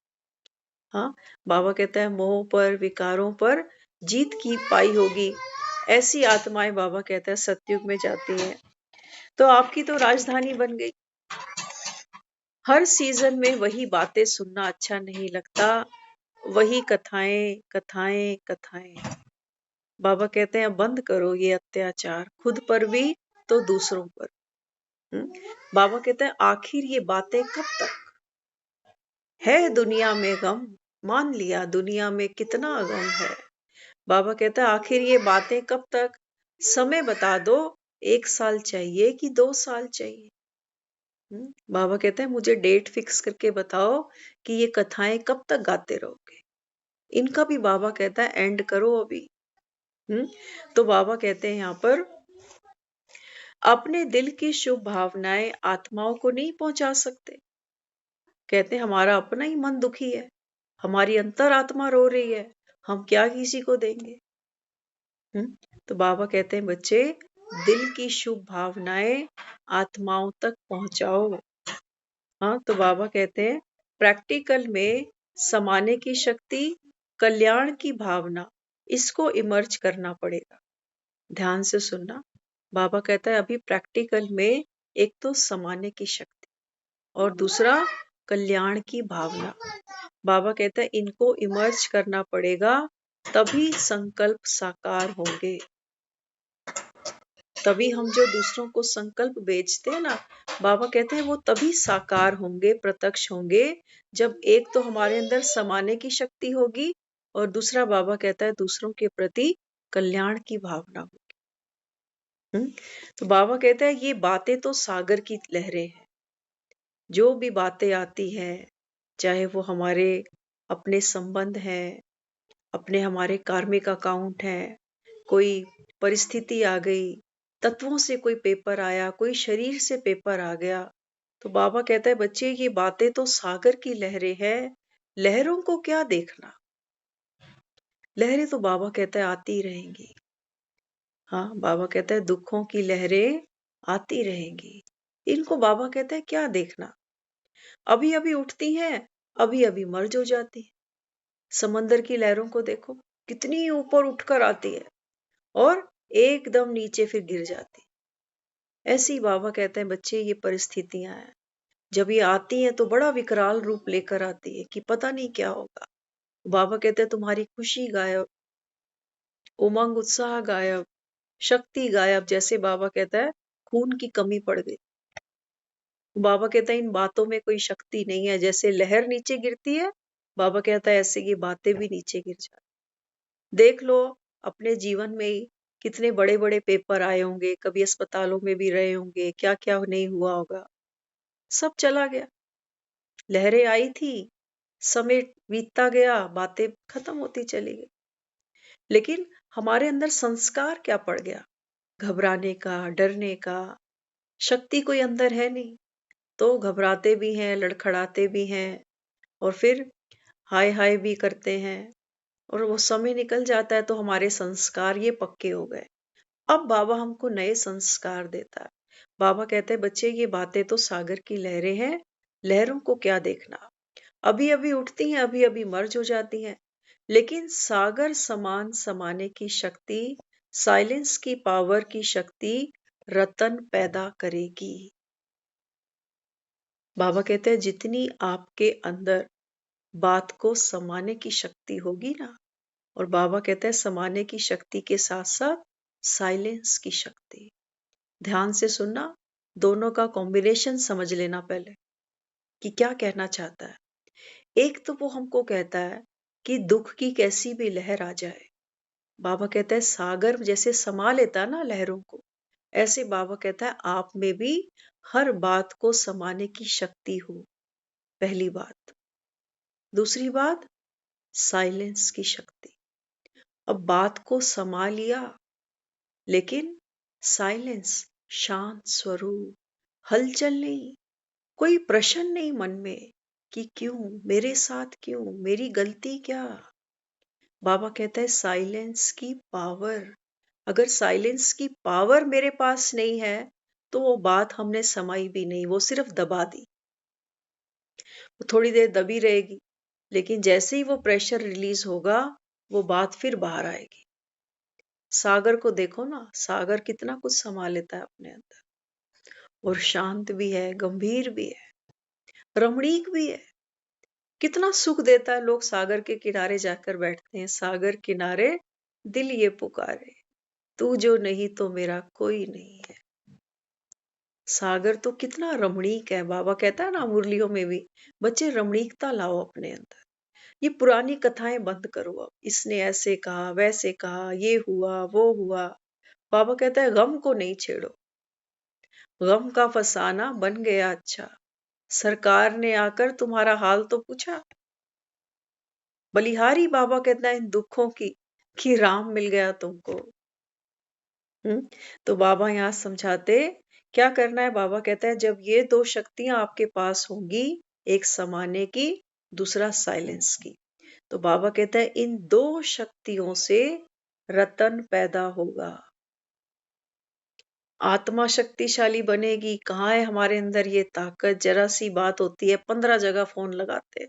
Speaker 2: हाँ, बाबा कहता है मोह पर, विकारों पर जीत की पाई होगी, ऐसी आत्माएं बाबा कहता है सतयुग में जाती हैं। तो आपकी तो राजधानी बन गई। हर सीजन में वही बातें सुनना अच्छा नहीं लगता, वही कथाएं कथाएं कथाएं। बाबा कहते हैं बंद करो ये अत्याचार, खुद पर भी तो दूसरों पर। बाबा कहते हैं आखिर ये बातें कब तक? है दुनिया में गम, मान लिया दुनिया में कितना गम है। बाबा कहता है आखिर ये बातें कब तक? समय बता दो, 1 साल चाहिए कि 2 साल चाहिए? बाबा कहते हैं मुझे डेट फिक्स करके बताओ कि ये कथाएं कब तक गाते रहोगे। इनका भी बाबा कहता है एंड करो अभी। तो बाबा कहते हैं यहाँ पर अपने दिल की शुभ भावनाएं आत्माओं को नहीं पहुंचा सकते। कहते हैं हमारा अपना ही मन दुखी है, हमारी अंतरात्मा रो रही है, हम क्या किसी को देंगे। तो बाबा कहते हैं बच्चे दिल की शुभ भावनाएं आत्माओं तक पहुंचाओ। हाँ, तो बाबा कहते हैं प्रैक्टिकल में समाने की शक्ति, कल्याण की भावना, इसको इमर्ज करना पड़ेगा। ध्यान से सुनना। बाबा कहता है अभी प्रैक्टिकल में एक तो समाने की शक्ति और दूसरा कल्याण की भावना। बाबा कहता है इनको इमर्ज करना पड़ेगा, तभी संकल्प साकार होंगे। तभी हम जो दूसरों को संकल्प बेचते हैं ना, बाबा कहते हैं वो तभी साकार होंगे, प्रत्यक्ष होंगे, जब एक तो हमारे अंदर समाने की शक्ति होगी और दूसरा बाबा कहता है दूसरों के प्रति कल्याण की भावना होगी। तो बाबा कहता है ये बातें तो सागर की लहरें हैं। जो भी बातें आती हैं, चाहे वो हमारे अपने संबंध हैं, अपने हमारे कार्मिक अकाउंट हैं, कोई परिस्थिति आ गई, तत्वों से कोई पेपर आया, कोई शरीर से पेपर आ गया, तो बाबा कहता है बच्चे ये बातें तो सागर की लहरें हैं, लहरों को क्या देखना। लहरें तो बाबा कहता है आती रहेंगी। हाँ, बाबा कहता है दुखों की लहरें आती रहेंगी, इनको बाबा कहता है क्या देखना। अभी अभी उठती हैं, अभी अभी मर्ज हो जाती है। समंदर की लहरों को देखो, कितनी ऊपर उठकर आती है और एकदम नीचे फिर गिर जाती। ऐसी बाबा कहते हैं बच्चे ये परिस्थितियां हैं, जब ये आती हैं तो बड़ा विकराल रूप लेकर आती है कि पता नहीं क्या होगा। बाबा कहते हैं तुम्हारी खुशी गायब, उमंग उत्साह गायब, शक्ति गायब। जैसे बाबा कहता है खून की कमी पड़ गई। बाबा कहता है इन बातों में कोई शक्ति नहीं है, जैसे लहर नीचे गिरती है, बाबा कहता है ऐसे ये बातें भी नीचे गिर जाती। देख लो अपने जीवन में ही कितने बड़े बड़े पेपर आए होंगे, कभी अस्पतालों में भी रहे होंगे, क्या क्या नहीं हुआ होगा, सब चला गया। लहरें आई थी, समय बीतता गया, बातें खत्म होती चली गई, लेकिन हमारे अंदर संस्कार क्या पड़ गया, घबराने का, डरने का। शक्ति कोई अंदर है नहीं, तो घबराते भी हैं, लड़खड़ाते भी हैं और फिर हाय हाय भी करते हैं और वो समय निकल जाता है तो हमारे संस्कार ये पक्के हो गए। अब बाबा हमको नए संस्कार देता है। बाबा कहते हैं बच्चे ये बातें तो सागर की लहरें हैं, लहरों को क्या देखना। अभी अभी उठती हैं, अभी अभी मर्ज हो जाती हैं, लेकिन सागर समान समाने की शक्ति, साइलेंस की पावर की शक्ति रतन पैदा करेगी। बाबा कहते हैं जितनी आपके अंदर बात को समाने की शक्ति होगी ना, और बाबा कहते हैं समाने की शक्ति के साथ साथ साइलेंस की शक्ति। ध्यान से सुनना, दोनों का कॉम्बिनेशन समझ लेना पहले कि क्या कहना चाहता है। एक तो वो हमको कहता है कि दुख की कैसी भी लहर आ जाए, बाबा कहता है सागर जैसे समा लेता है ना लहरों को, ऐसे बाबा कहता है आप में भी हर बात को समाने की शक्ति हो। पहली बात। दूसरी बात, साइलेंस की शक्ति। अब बात को समा लिया, लेकिन साइलेंस, शांत स्वरूप, हलचल नहीं, कोई प्रश्न नहीं मन में कि क्यों, मेरे साथ क्यों, मेरी गलती क्या। बाबा कहता है साइलेंस की पावर। अगर साइलेंस की पावर मेरे पास नहीं है तो वो बात हमने समाई भी नहीं, वो सिर्फ दबा दी। वो थोड़ी देर दबी रहेगी, लेकिन जैसे ही वो प्रेशर रिलीज होगा वो बात फिर बाहर आएगी। सागर को देखो ना, सागर कितना कुछ समा लेता है अपने अंदर, और शांत भी है, गंभीर भी है, रमणीक भी है, कितना सुख देता है। लोग सागर के किनारे जाकर बैठते हैं, सागर किनारे दिल ये पुकारे, तू जो नहीं तो मेरा कोई नहीं है। सागर तो कितना रमणीक है। बाबा कहता है ना मुरलियों में भी, बच्चे रमणीकता लाओ अपने अंदर, ये पुरानी कथाएं बंद करो। अब इसने ऐसे कहा, वैसे कहा, ये हुआ, वो हुआ। बाबा कहता है गम को नहीं छेड़ो, गम का फसाना बन गया अच्छा। सरकार ने आकर तुम्हारा हाल तो पूछा। बलिहारी बाबा कहता है इन दुखों की कि राम मिल गया तुमको। तो बाबा यहाँ समझाते क्या करना है। बाबा कहता है जब ये दो शक्तियां आपके पास होंगी, एक समाने की, दूसरा साइलेंस की, तो बाबा कहता है इन दो शक्तियों से रतन पैदा होगा, आत्मा शक्तिशाली बनेगी। कहाँ है हमारे अंदर ये ताकत? जरा सी बात होती है 15 जगह फोन लगाते हैं,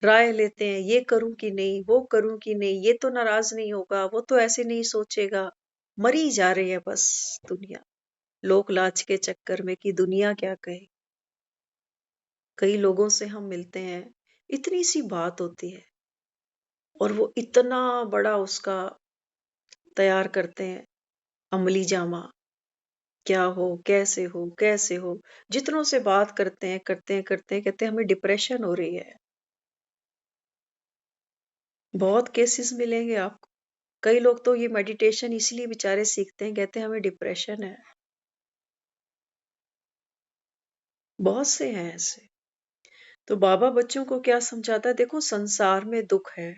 Speaker 2: राय लेते हैं, ये करूं कि नहीं, वो करूं कि नहीं, ये तो नाराज नहीं होगा, वो तो ऐसे नहीं सोचेगा। मरी जा रही है बस दुनिया, लोक लाज के चक्कर में कि दुनिया क्या कहे। कई लोगों से हम मिलते हैं, इतनी सी बात होती है और वो इतना बड़ा उसका तैयार करते हैं अमली जामा, क्या हो, कैसे हो, कैसे हो। जितनों से बात करते हैं, कहते हैं हमें डिप्रेशन हो रही है। बहुत केसेस मिलेंगे आपको। कई लोग तो ये मेडिटेशन इसलिए बेचारे सीखते हैं, कहते हैं हमें डिप्रेशन है। बहुत से हैं ऐसे। तो बाबा बच्चों को क्या समझाता है, देखो संसार में दुख है,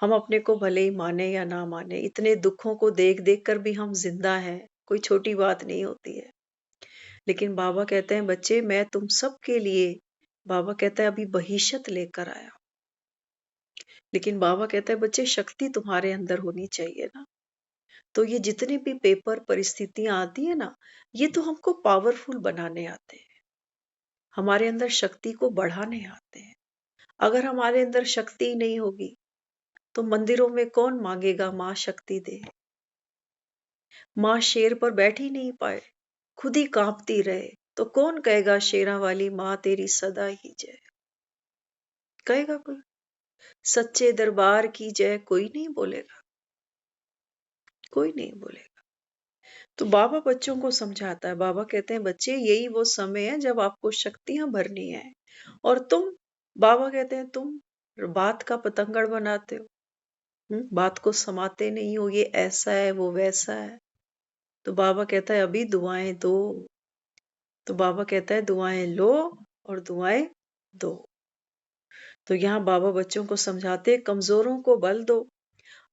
Speaker 2: हम अपने को भले ही माने या ना माने, इतने दुखों को देख देख कर भी हम जिंदा हैं, कोई छोटी बात नहीं होती है। लेकिन बाबा कहते हैं बच्चे मैं तुम सब के लिए, बाबा कहता है अभी बहिशत लेकर आया। लेकिन बाबा कहता है बच्चे शक्ति तुम्हारे अंदर होनी चाहिए ना। तो ये जितने भी पेपर परिस्थितियां आती है ना, ये तो हमको पावरफुल बनाने आते हैं, हमारे अंदर शक्ति को बढ़ाने आते हैं। अगर हमारे अंदर शक्ति ही नहीं होगी तो मंदिरों में कौन मांगेगा माँ शक्ति दे। माँ शेर पर बैठ ही नहीं पाए, खुद ही कांपती रहे, तो कौन कहेगा शेरा वाली माँ तेरी सदा ही जय। कहेगा कोई? सच्चे दरबार की जय कोई नहीं बोलेगा, कोई नहीं बोलेगा। तो बाबा बच्चों को समझाता है, बाबा कहते हैं बच्चे यही वो समय है जब आपको शक्तियां भरनी है, और तुम, बाबा कहते हैं तुम बात का पतंगड़ बनाते हो, बात को समाते नहीं हो, ये ऐसा है वो वैसा है। तो बाबा कहता है अभी दुआएं दो। तो बाबा कहता है दुआएं लो और दुआएं दो। तो यहाँ बाबा बच्चों को समझाते कमजोरों को बल दो,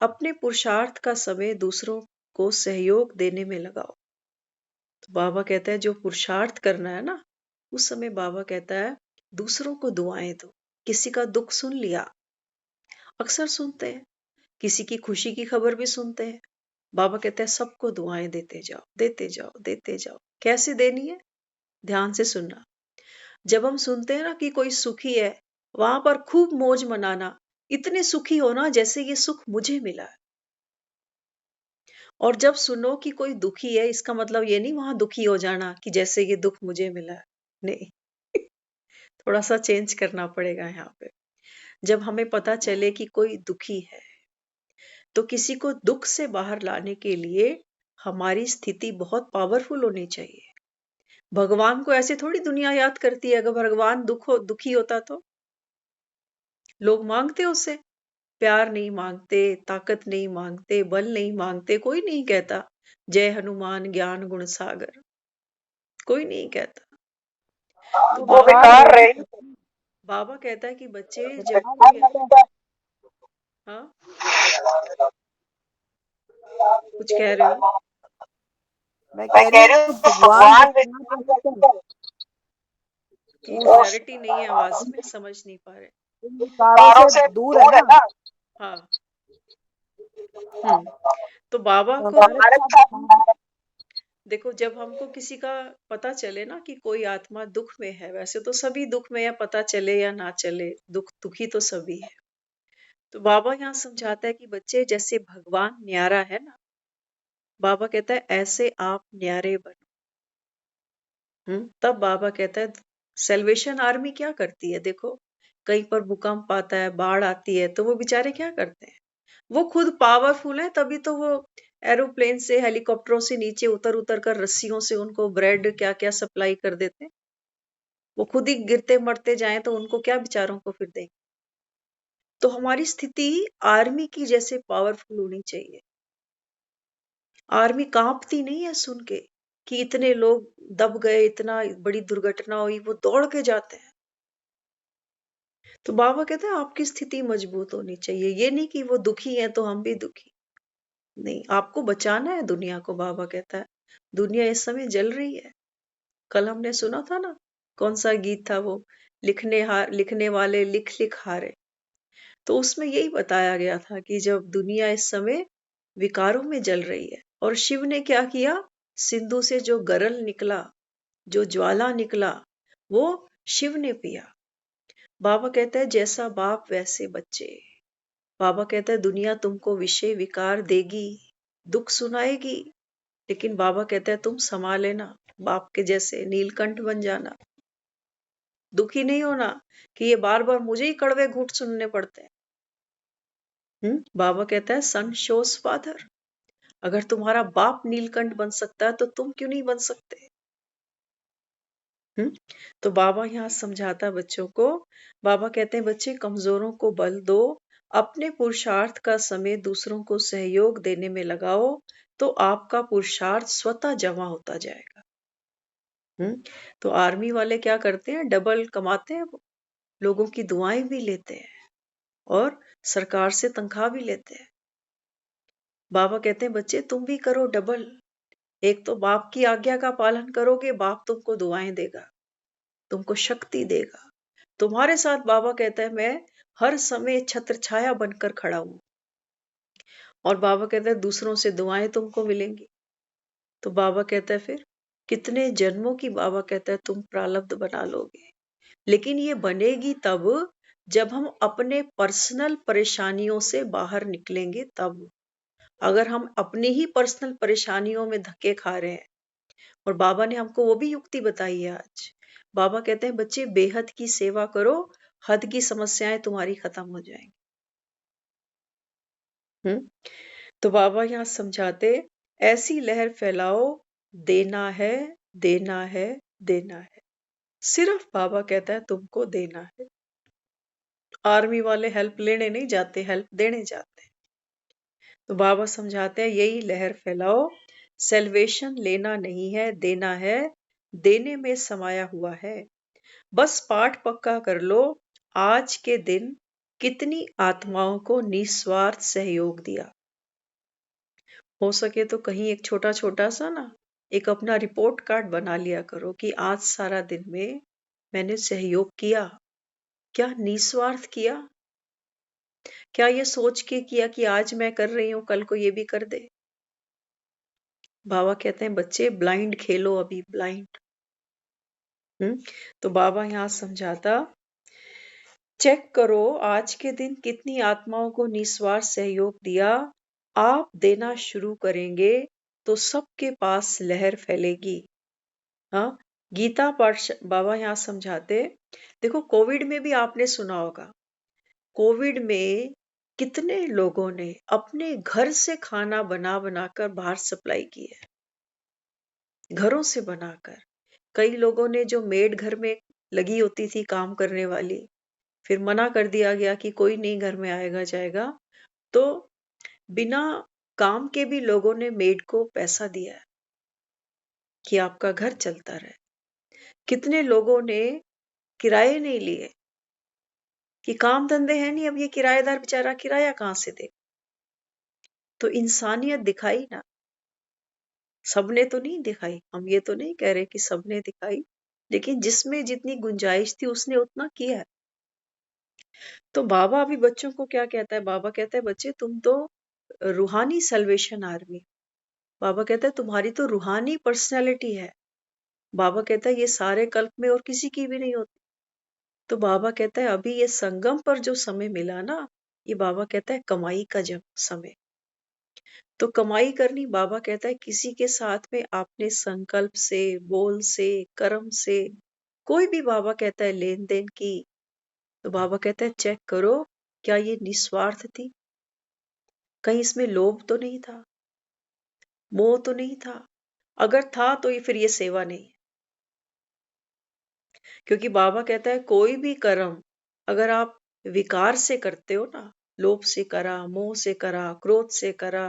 Speaker 2: अपने पुरुषार्थ का समय दूसरों को सहयोग देने में लगाओ। तो बाबा कहता है जो पुरुषार्थ करना है ना, उस समय बाबा कहता है दूसरों को दुआएं दो। किसी का दुख सुन लिया, अक्सर सुनते हैं, किसी की खुशी की खबर भी सुनते हैं। बाबा कहते हैं सबको दुआएं देते जाओ, देते जाओ, देते जाओ। कैसे देनी है? ध्यान से सुनना। जब हम सुनते हैं ना कि कोई सुखी है, वहां पर खूब मौज मनाना, इतने सुखी होना जैसे ये सुख मुझे मिला है। और जब सुनो कि कोई दुखी है, इसका मतलब ये नहीं वहां दुखी हो जाना कि जैसे ये दुख मुझे मिला है। नहीं, थोड़ा सा चेंज करना पड़ेगा यहाँ पे। जब हमें पता चले कि कोई दुखी है, तो किसी को दुख से बाहर लाने के लिए हमारी स्थिति बहुत पावरफुल होनी चाहिए। भगवान को ऐसे थोड़ी दुनिया याद करती है। अगर भगवान दुखी होता तो लोग मांगते उससे, प्यार नहीं मांगते, ताकत नहीं मांगते, बल नहीं मांगते, कोई नहीं कहता जय हनुमान ज्ञान गुण सागर, कोई नहीं कहता। तो
Speaker 3: वो
Speaker 2: बाबा
Speaker 3: बेकार
Speaker 2: कहता है,
Speaker 3: रही।
Speaker 2: बाबा कहता है कि बच्चे जब
Speaker 3: बेकार
Speaker 2: कोई,
Speaker 3: रही।
Speaker 2: हाँ कुछ कह रहे हो
Speaker 3: मैं मैं कह कह रही रही हूँ हूँ भगवान भगवान विश्वनाथ
Speaker 2: कि
Speaker 3: वो
Speaker 2: क्लैरिटी नहीं है आवाज में, समझ नहीं पा रहे।
Speaker 3: इन विकारों तारों से से दूर है दूर है ना। ना।
Speaker 2: हाँ, तो बाबा
Speaker 3: तो
Speaker 2: को
Speaker 3: हमारे साथ
Speaker 2: देखो, जब हमको किसी का पता चले ना कि कोई आत्मा दुख में है, वैसे तो सभी दुख में है, पता चले या ना चले, दुखी तो सभी है। तो बाबा यहाँ समझाता है कि बच्चे जैसे भगवान न्यारा है ना, बाबा कहता है ऐसे आप न्यारे बनो। तब बाबा कहता है सेल्वेशन आर्मी क्या करती है, देखो कहीं पर भूकंप आता है, बाढ़ आती है, तो वो बेचारे क्या करते हैं, वो खुद पावरफुल है, तभी तो वो एरोप्लेन से, हेलीकॉप्टरों से नीचे उतर उतर कर रस्सियों से उनको ब्रेड क्या क्या सप्लाई कर देते हैं। वो खुद ही गिरते मरते जाएं तो उनको क्या बेचारों को फिर दें। तो हमारी स्थिति आर्मी की जैसे पावरफुल होनी चाहिए। आर्मी कांपती नहीं है सुन के कि इतने लोग दब गए, इतना बड़ी दुर्घटना हुई, वो दौड़ के जाते हैं। तो बाबा कहते हैं आपकी स्थिति मजबूत होनी चाहिए, ये नहीं कि वो दुखी है तो हम भी दुखी। नहीं, आपको बचाना है दुनिया को। बाबा कहता है दुनिया इस समय जल रही है। कल हमने सुना था ना, कौन सा गीत था वो, लिखने वाले लिख लिख हारे। तो उसमें यही बताया गया था कि जब दुनिया इस समय विकारों में जल रही है, और शिव ने क्या किया, सिंधु से जो गरल निकला, जो ज्वाला निकला, वो शिव ने पिया। बाबा कहता है जैसा बाप वैसे बच्चे। बाबा कहता है दुनिया तुमको विषय विकार देगी, दुख सुनाएगी, लेकिन बाबा कहता है तुम संभाल लेना, बाप के जैसे नीलकंठ बन जाना। दुखी नहीं होना कि ये बार बार मुझे ही कड़वे घूंट सुनने पड़ते हैं। बाबा कहता है सन शोज फादर। अगर तुम्हारा बाप नीलकंठ बन सकता है तो तुम क्यों नहीं बन सकते। तो बाबा यहाँ समझाता है बच्चों को। बाबा कहते हैं बच्चे कमजोरों को बल दो, अपने पुरुषार्थ का समय दूसरों को सहयोग देने में लगाओ, तो आपका पुरुषार्थ स्वतः जमा होता जाएगा। तो आर्मी वाले क्या करते हैं, डबल कमाते हैं, वो लोगों की दुआएं भी लेते हैं और सरकार से तनख्वाह भी लेते हैं। बाबा कहते हैं बच्चे तुम भी करो डबल। एक तो बाप की आज्ञा का पालन करोगे, बाप तुमको दुआएं देगा, तुमको शक्ति देगा। तुम्हारे साथ बाबा कहता है मैं हर समय छत्र छाया बनकर खड़ा हूं। और बाबा कहता है दूसरों से दुआएं तुमको मिलेंगी। तो बाबा कहता है फिर कितने जन्मों की, बाबा कहता है तुम प्रारब्ध बना लोगे, लेकिन ये बनेगी तब जब हम अपने पर्सनल परेशानियों से बाहर निकलेंगे तब। अगर हम अपनी ही पर्सनल परेशानियों में धक्के खा रहे हैं, और बाबा ने हमको वो भी युक्ति बताई है आज। बाबा कहते हैं बच्चे बेहद की सेवा करो, हद की समस्याएं तुम्हारी खत्म हो जाएंगी। तो बाबा यहाँ समझाते ऐसी लहर फैलाओ, देना है, देना है, देना है। सिर्फ बाबा कहता है तुमको देना है। आर्मी वाले हेल्प लेने नहीं जाते, हेल्प देने जाते हैं। तो बाबा समझाते हैं यही लहर फैलाओ, सेल्वेशन लेना नहीं है, देना है, देने में समाया हुआ है। बस पाठ पक्का कर लो, आज के दिन कितनी आत्माओं को निस्वार्थ सहयोग दिया। हो सके तो कहीं एक छोटा छोटा सा ना एक अपना रिपोर्ट कार्ड बना लिया करो कि आज सारा दिन में मैंने सहयोग किया, क्या निस्वार्थ किया, क्या ये सोच के किया कि आज मैं कर रही हूं कल को ये भी कर दे। बाबा कहते हैं बच्चे ब्लाइंड खेलो अभी, ब्लाइंड। तो बाबा यहाँ समझाता चेक करो आज के दिन कितनी आत्माओं को निस्वार्थ सहयोग दिया। आप देना शुरू करेंगे तो सबके पास लहर फैलेगी। हाँ, गीता पाठ बाबा यहाँ समझाते, देखो कोविड में भी आपने सुना होगा, कोविड में कितने लोगों ने अपने घर से खाना बना बनाकर बाहर सप्लाई की है, घरों से बनाकर। कई लोगों ने जो मेड घर में लगी होती थी काम करने वाली, फिर मना कर दिया गया कि कोई नहीं घर में आएगा जाएगा, तो बिना काम के भी लोगों ने मेड को पैसा दिया है कि आपका घर चलता रहे। कितने लोगों ने किराए नहीं लिए कि काम धंधे है नहीं, अब ये किराएदार बेचारा किराया कहां से दे। तो इंसानियत दिखाई ना, सबने तो नहीं दिखाई, हम ये तो नहीं कह रहे कि सबने दिखाई, लेकिन जिसमें जितनी गुंजाइश थी उसने उतना किया है। तो बाबा अभी बच्चों को क्या कहता है, बाबा कहता है बच्चे तुम तो रूहानी सल्वेशन आर्मी, बाबा कहता है तुम्हारी तो रूहानी पर्सनैलिटी है। बाबा कहता है ये सारे कल्प में और किसी की भी नहीं होती। तो बाबा कहता है अभी ये संगम पर जो समय मिला ना, ये बाबा कहता है कमाई का जब समय, तो कमाई करनी, बाबा कहता है किसी के साथ में आपने संकल्प से, बोल से, कर्म से कोई भी बाबा कहता है लेन देन की, तो बाबा कहता है चेक करो क्या ये निस्वार्थ थी, कहीं इसमें लोभ तो नहीं था, मोह तो नहीं था। अगर था तो ये फिर ये सेवा नहीं है। क्योंकि बाबा कहता है कोई भी कर्म अगर आप विकार से करते हो ना, लोभ से करा, मोह से करा, क्रोध से करा,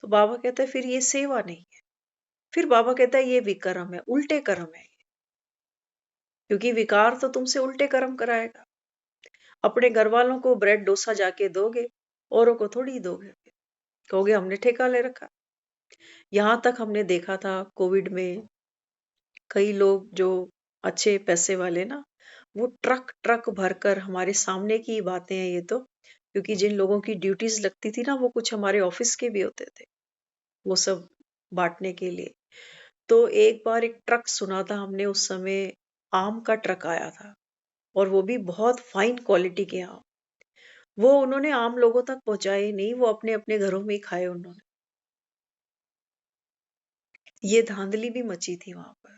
Speaker 2: तो बाबा कहता है फिर ये सेवा नहीं है। फिर बाबा कहता है ये विकर्म है, उल्टे कर्म है। क्योंकि विकार तो तुमसे उल्टे कर्म कराएगा। अपने घर वालों को ब्रेड डोसा जाके दोगे, औरों को थोड़ी दोगे, कहोगे हमने ठेका ले रखा। यहाँ तक हमने देखा था कोविड में, कई लोग जो अच्छे पैसे वाले ना, वो ट्रक ट्रक भरकर, हमारे सामने की बातें हैं ये तो, क्योंकि जिन लोगों की ड्यूटीज लगती थी ना, वो कुछ हमारे ऑफिस के भी होते थे, वो सब बांटने के लिए। तो एक बार एक ट्रक सुना था हमने उस समय, आम का ट्रक आया था, और वो भी बहुत फाइन क्वालिटी के आम। वो उन्होंने आम लोगों तक पहुंचाए नहीं, वो अपने अपने घरों में ही खाए उन्होंने। ये धांधली भी मची थी वहां पर।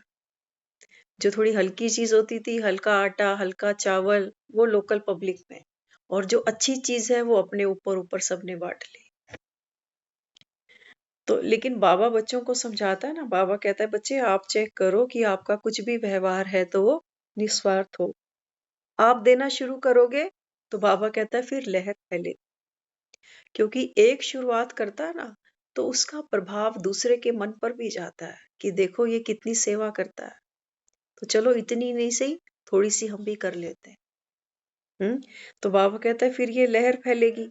Speaker 2: जो थोड़ी हल्की चीज होती थी, हल्का आटा, हल्का चावल, वो लोकल पब्लिक में, और जो अच्छी चीज है वो अपने ऊपर ऊपर सबने बांट ली। तो लेकिन बाबा बच्चों को समझाता है ना, बाबा कहता है बच्चे आप चेक करो कि आपका कुछ भी व्यवहार है तो वो निस्वार्थ हो। आप देना शुरू करोगे तो बाबा कहता है फिर लहर फैले, क्योंकि एक शुरुआत करता है ना, तो उसका प्रभाव दूसरे के मन पर भी जाता है कि देखो ये कितनी सेवा करता है, तो चलो इतनी नहीं सही, थोड़ी सी हम भी कर लेते हैं। तो बाबा कहता है फिर ये लहर फैलेगी।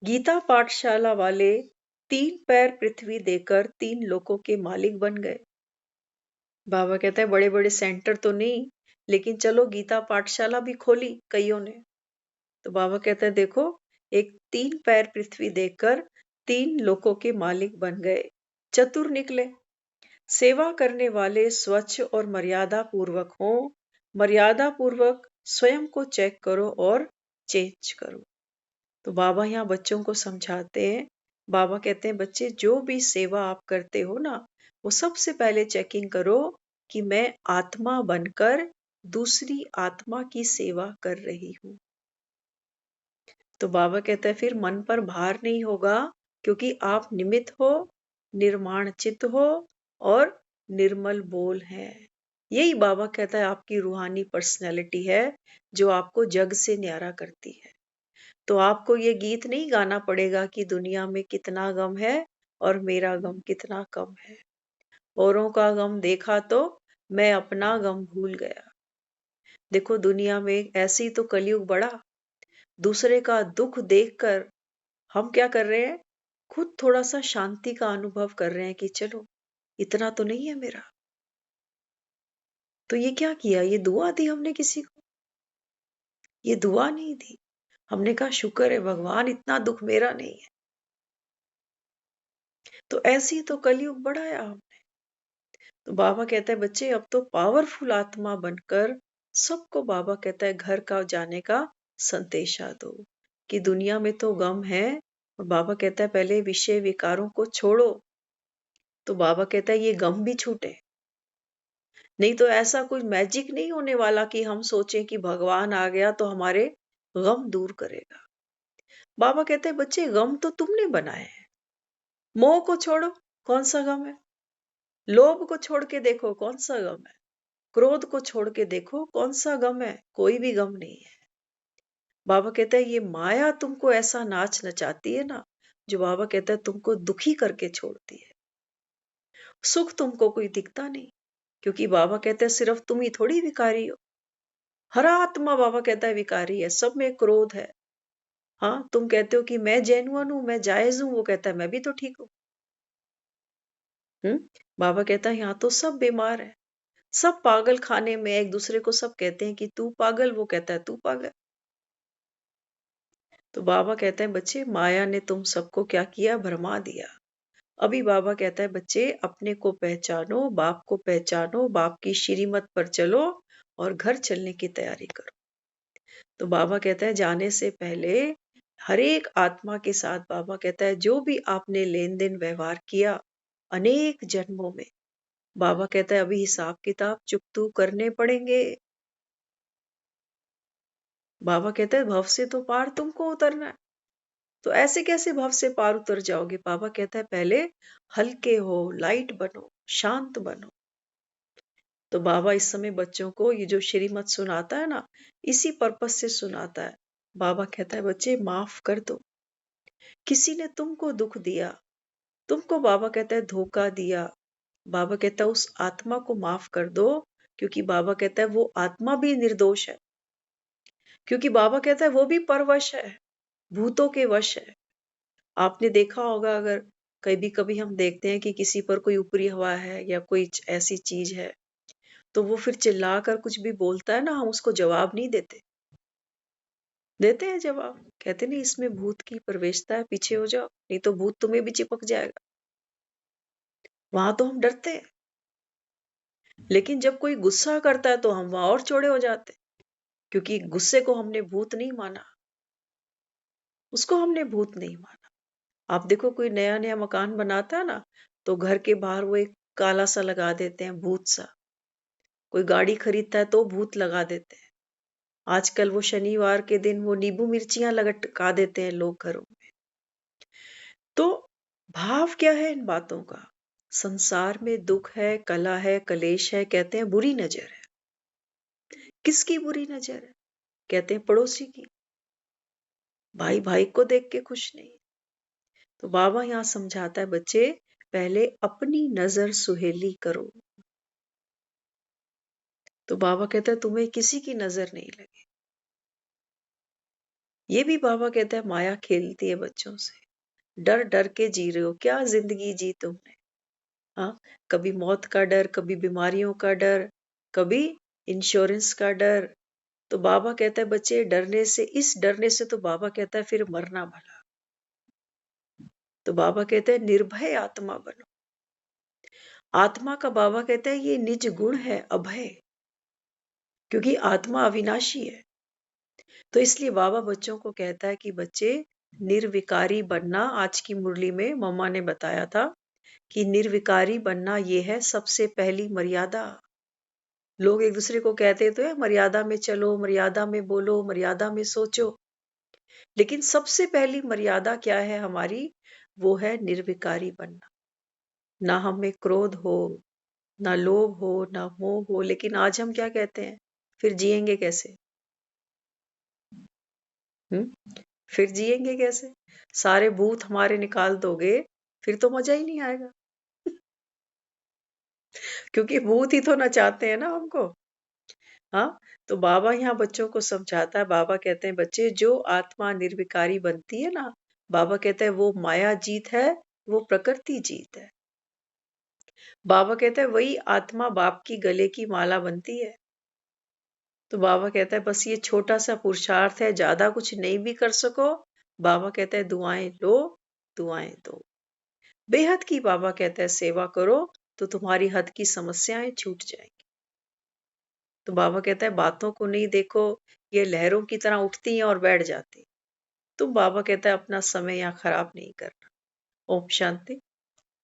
Speaker 2: गीता पाठशाला वाले 3 पैर पृथ्वी देकर 3 लोकों के मालिक बन गए। बाबा कहता है बड़े बड़े सेंटर तो नहीं, लेकिन चलो गीता पाठशाला भी खोली कईयों ने। तो बाबा कहता है देखो, एक 3 पैर पृथ्वी देकर 3 लोकों के मालिक बन गए, चतुर निकले। सेवा करने वाले स्वच्छ और मर्यादा पूर्वक हो, मर्यादा पूर्वक स्वयं को चेक करो और चेंज करो। तो बाबा यहाँ बच्चों को समझाते हैं, बाबा कहते हैं बच्चे जो भी सेवा आप करते हो ना, वो सबसे पहले चेकिंग करो कि मैं आत्मा बनकर दूसरी आत्मा की सेवा कर रही हूँ। तो बाबा कहता है फिर मन पर भार नहीं होगा, क्योंकि आप निमित्त हो, निर्माण चित्त हो और निर्मल बोल है। यही बाबा कहता है आपकी रूहानी पर्सनैलिटी है, जो आपको जग से न्यारा करती है। तो आपको ये गीत नहीं गाना पड़ेगा कि दुनिया में कितना गम है और मेरा गम कितना कम है। औरों का गम देखा तो मैं अपना गम भूल गया। देखो दुनिया में ऐसे ही तो कलयुग बढ़ा, दूसरे का दुख देखकर हम क्या कर रहे हैं, खुद थोड़ा सा शांति का अनुभव कर रहे हैं कि चलो इतना तो नहीं है मेरा। तो ये क्या किया, ये दुआ दी हमने किसी को, ये दुआ नहीं दी। हमने कहा शुक्र है भगवान इतना दुख मेरा नहीं है। तो ऐसे ही तो कलयुग बढ़ाया हमने। तो बाबा कहता है बच्चे अब तो पावरफुल आत्मा बनकर सबको, बाबा कहता है घर का जाने का संदेशा दो कि दुनिया में तो गम है, और बाबा कहता है पहले विषय विकारों को छोड़ो। तो बाबा कहता है ये गम भी छूटे, नहीं तो ऐसा कोई मैजिक नहीं होने वाला कि हम सोचें कि भगवान आ गया तो हमारे गम दूर करेगा। बाबा कहते हैं बच्चे गम तो तुमने बनाए हैं। मोह को छोड़ो, कौन सा गम है? लोभ को छोड़ के देखो, कौन सा गम है? क्रोध को छोड़ के देखो, कौन सा गम है? कोई भी गम नहीं है। बाबा कहता है ये माया तुमको ऐसा नाच नचाती है ना, जो बाबा कहता है तुमको दुखी करके छोड़ती है। सुख तुमको कोई दिखता नहीं, क्योंकि बाबा कहते हैं सिर्फ तुम ही थोड़ी विकारी हो। हर आत्मा बाबा कहता है विकारी है, सब में क्रोध है। हाँ, तुम कहते हो कि मैं जेन्युइन हूं, मैं जायज हूं, वो कहता है मैं भी तो ठीक हूँ। बाबा कहता है यहाँ तो सब बीमार है, सब पागल खाने में एक दूसरे को सब कहते हैं कि तू पागल, वो कहता है तू पागल। तो बाबा कहते हैं बच्चे माया ने तुम सबको क्या किया, भरमा दिया। अभी बाबा कहता है बच्चे अपने को पहचानो, बाप को पहचानो, बाप की श्रीमत पर चलो और घर चलने की तैयारी करो। तो बाबा कहता है जाने से पहले हर एक आत्मा के साथ बाबा कहता है जो भी आपने लेन देन व्यवहार किया अनेक जन्मों में, बाबा कहता है अभी हिसाब किताब चुकतू करने पड़ेंगे। बाबा कहता है भव से तो पार तुमको उतरना है। तो ऐसे कैसे भव से पार उतर जाओगे? बाबा कहता है पहले हल्के हो, लाइट बनो, शांत बनो। तो बाबा इस समय बच्चों को ये जो श्रीमत सुनाता है ना, इसी पर्पस से सुनाता है। बाबा कहता है बच्चे माफ कर दो। किसी ने तुमको दुख दिया, तुमको बाबा कहता है धोखा दिया, बाबा कहता है उस आत्मा को माफ कर दो, क्योंकि बाबा कहता है वो आत्मा भी निर्दोष है। क्योंकि बाबा कहता है वो भी परवश है, भूतों के वश है। आपने देखा होगा, अगर कभी कभी हम देखते हैं कि किसी पर कोई ऊपरी हवा है या कोई ऐसी चीज है, तो वो फिर चिल्लाकर कुछ भी बोलता है ना, हम उसको जवाब नहीं देते। देते हैं जवाब, कहते नहीं इसमें भूत की प्रवेशता है, पीछे हो जाओ, नहीं तो भूत तुम्हें भी चिपक जाएगा। वहां तो हम डरते हैं, लेकिन जब कोई गुस्सा करता है तो हम वहां और चौड़े हो जाते हैं, क्योंकि गुस्से को हमने भूत नहीं माना, उसको हमने भूत नहीं माना। आप देखो कोई नया नया मकान बनाता है ना, तो घर के बाहर वो एक काला सा लगा देते हैं, भूत सा। कोई गाड़ी खरीदता है तो भूत लगा देते हैं। आजकल वो शनिवार के दिन वो नींबू मिर्चियां लटका देते हैं लोग घरों में। तो भाव क्या है इन बातों का? संसार में दुख है, कला है, कलेश है, कहते हैं बुरी नजर है। किसकी बुरी नजर है? कहते हैं पड़ोसी की। भाई भाई को देख के खुश नहीं। तो बाबा यहाँ समझाता है बच्चे पहले अपनी नजर सुहेली करो। तो बाबा कहता है तुम्हें किसी की नजर नहीं लगे। ये भी बाबा कहता है माया खेलती है बच्चों से। डर डर के जी रहे हो, क्या जिंदगी जी तुमने। हाँ, कभी मौत का डर, कभी बीमारियों का डर, कभी इंश्योरेंस का डर। तो बाबा कहता है बच्चे डरने से, इस डरने से तो बाबा कहता है फिर मरना भला। तो बाबा कहते हैं निर्भय आत्मा बनो। आत्मा का बाबा कहता है ये निज गुण है, अभय, क्योंकि आत्मा अविनाशी है। तो इसलिए बाबा बच्चों को कहता है कि बच्चे निर्विकारी बनना, आज की मुरली में मम्मा ने बताया था कि निर्विकारी बनना ये है सबसे पहली मर्यादा। लोग एक दूसरे को कहते तो है मर्यादा में चलो, मर्यादा में बोलो, मर्यादा में सोचो, लेकिन सबसे पहली मर्यादा क्या है हमारी? वो है निर्विकारी बनना। ना हमें क्रोध हो, ना लोभ हो, ना मोह हो। लेकिन आज हम क्या कहते हैं? फिर जिएंगे कैसे? फिर जिएंगे कैसे? सारे भूत हमारे निकाल दोगे, फिर तो मजा ही नहीं आएगा। क्योंकि भूत ही तो नचाते हैं ना हमको। हाँ, तो बाबा यहाँ बच्चों को समझाता है। बाबा कहते हैं बच्चे जो आत्मा निर्विकारी बनती है ना, बाबा कहते हैं वो माया जीत है, वो प्रकृति जीत है। बाबा कहते हैं वही आत्मा बाप की गले की माला बनती है। तो बाबा कहता है बस ये छोटा सा पुरुषार्थ है, ज्यादा कुछ नहीं भी कर सको, बाबा कहता है दुआएं लो, दुआएं दो। बेहद की बाबा कहता है सेवा करो, तो तुम्हारी हद की समस्याएं छूट जाएंगी। तो बाबा कहता है बातों को नहीं देखो, ये लहरों की तरह उठती हैं और बैठ जाती। तो बाबा कहता है अपना समय यहाँ खराब नहीं करना। ओम शांति।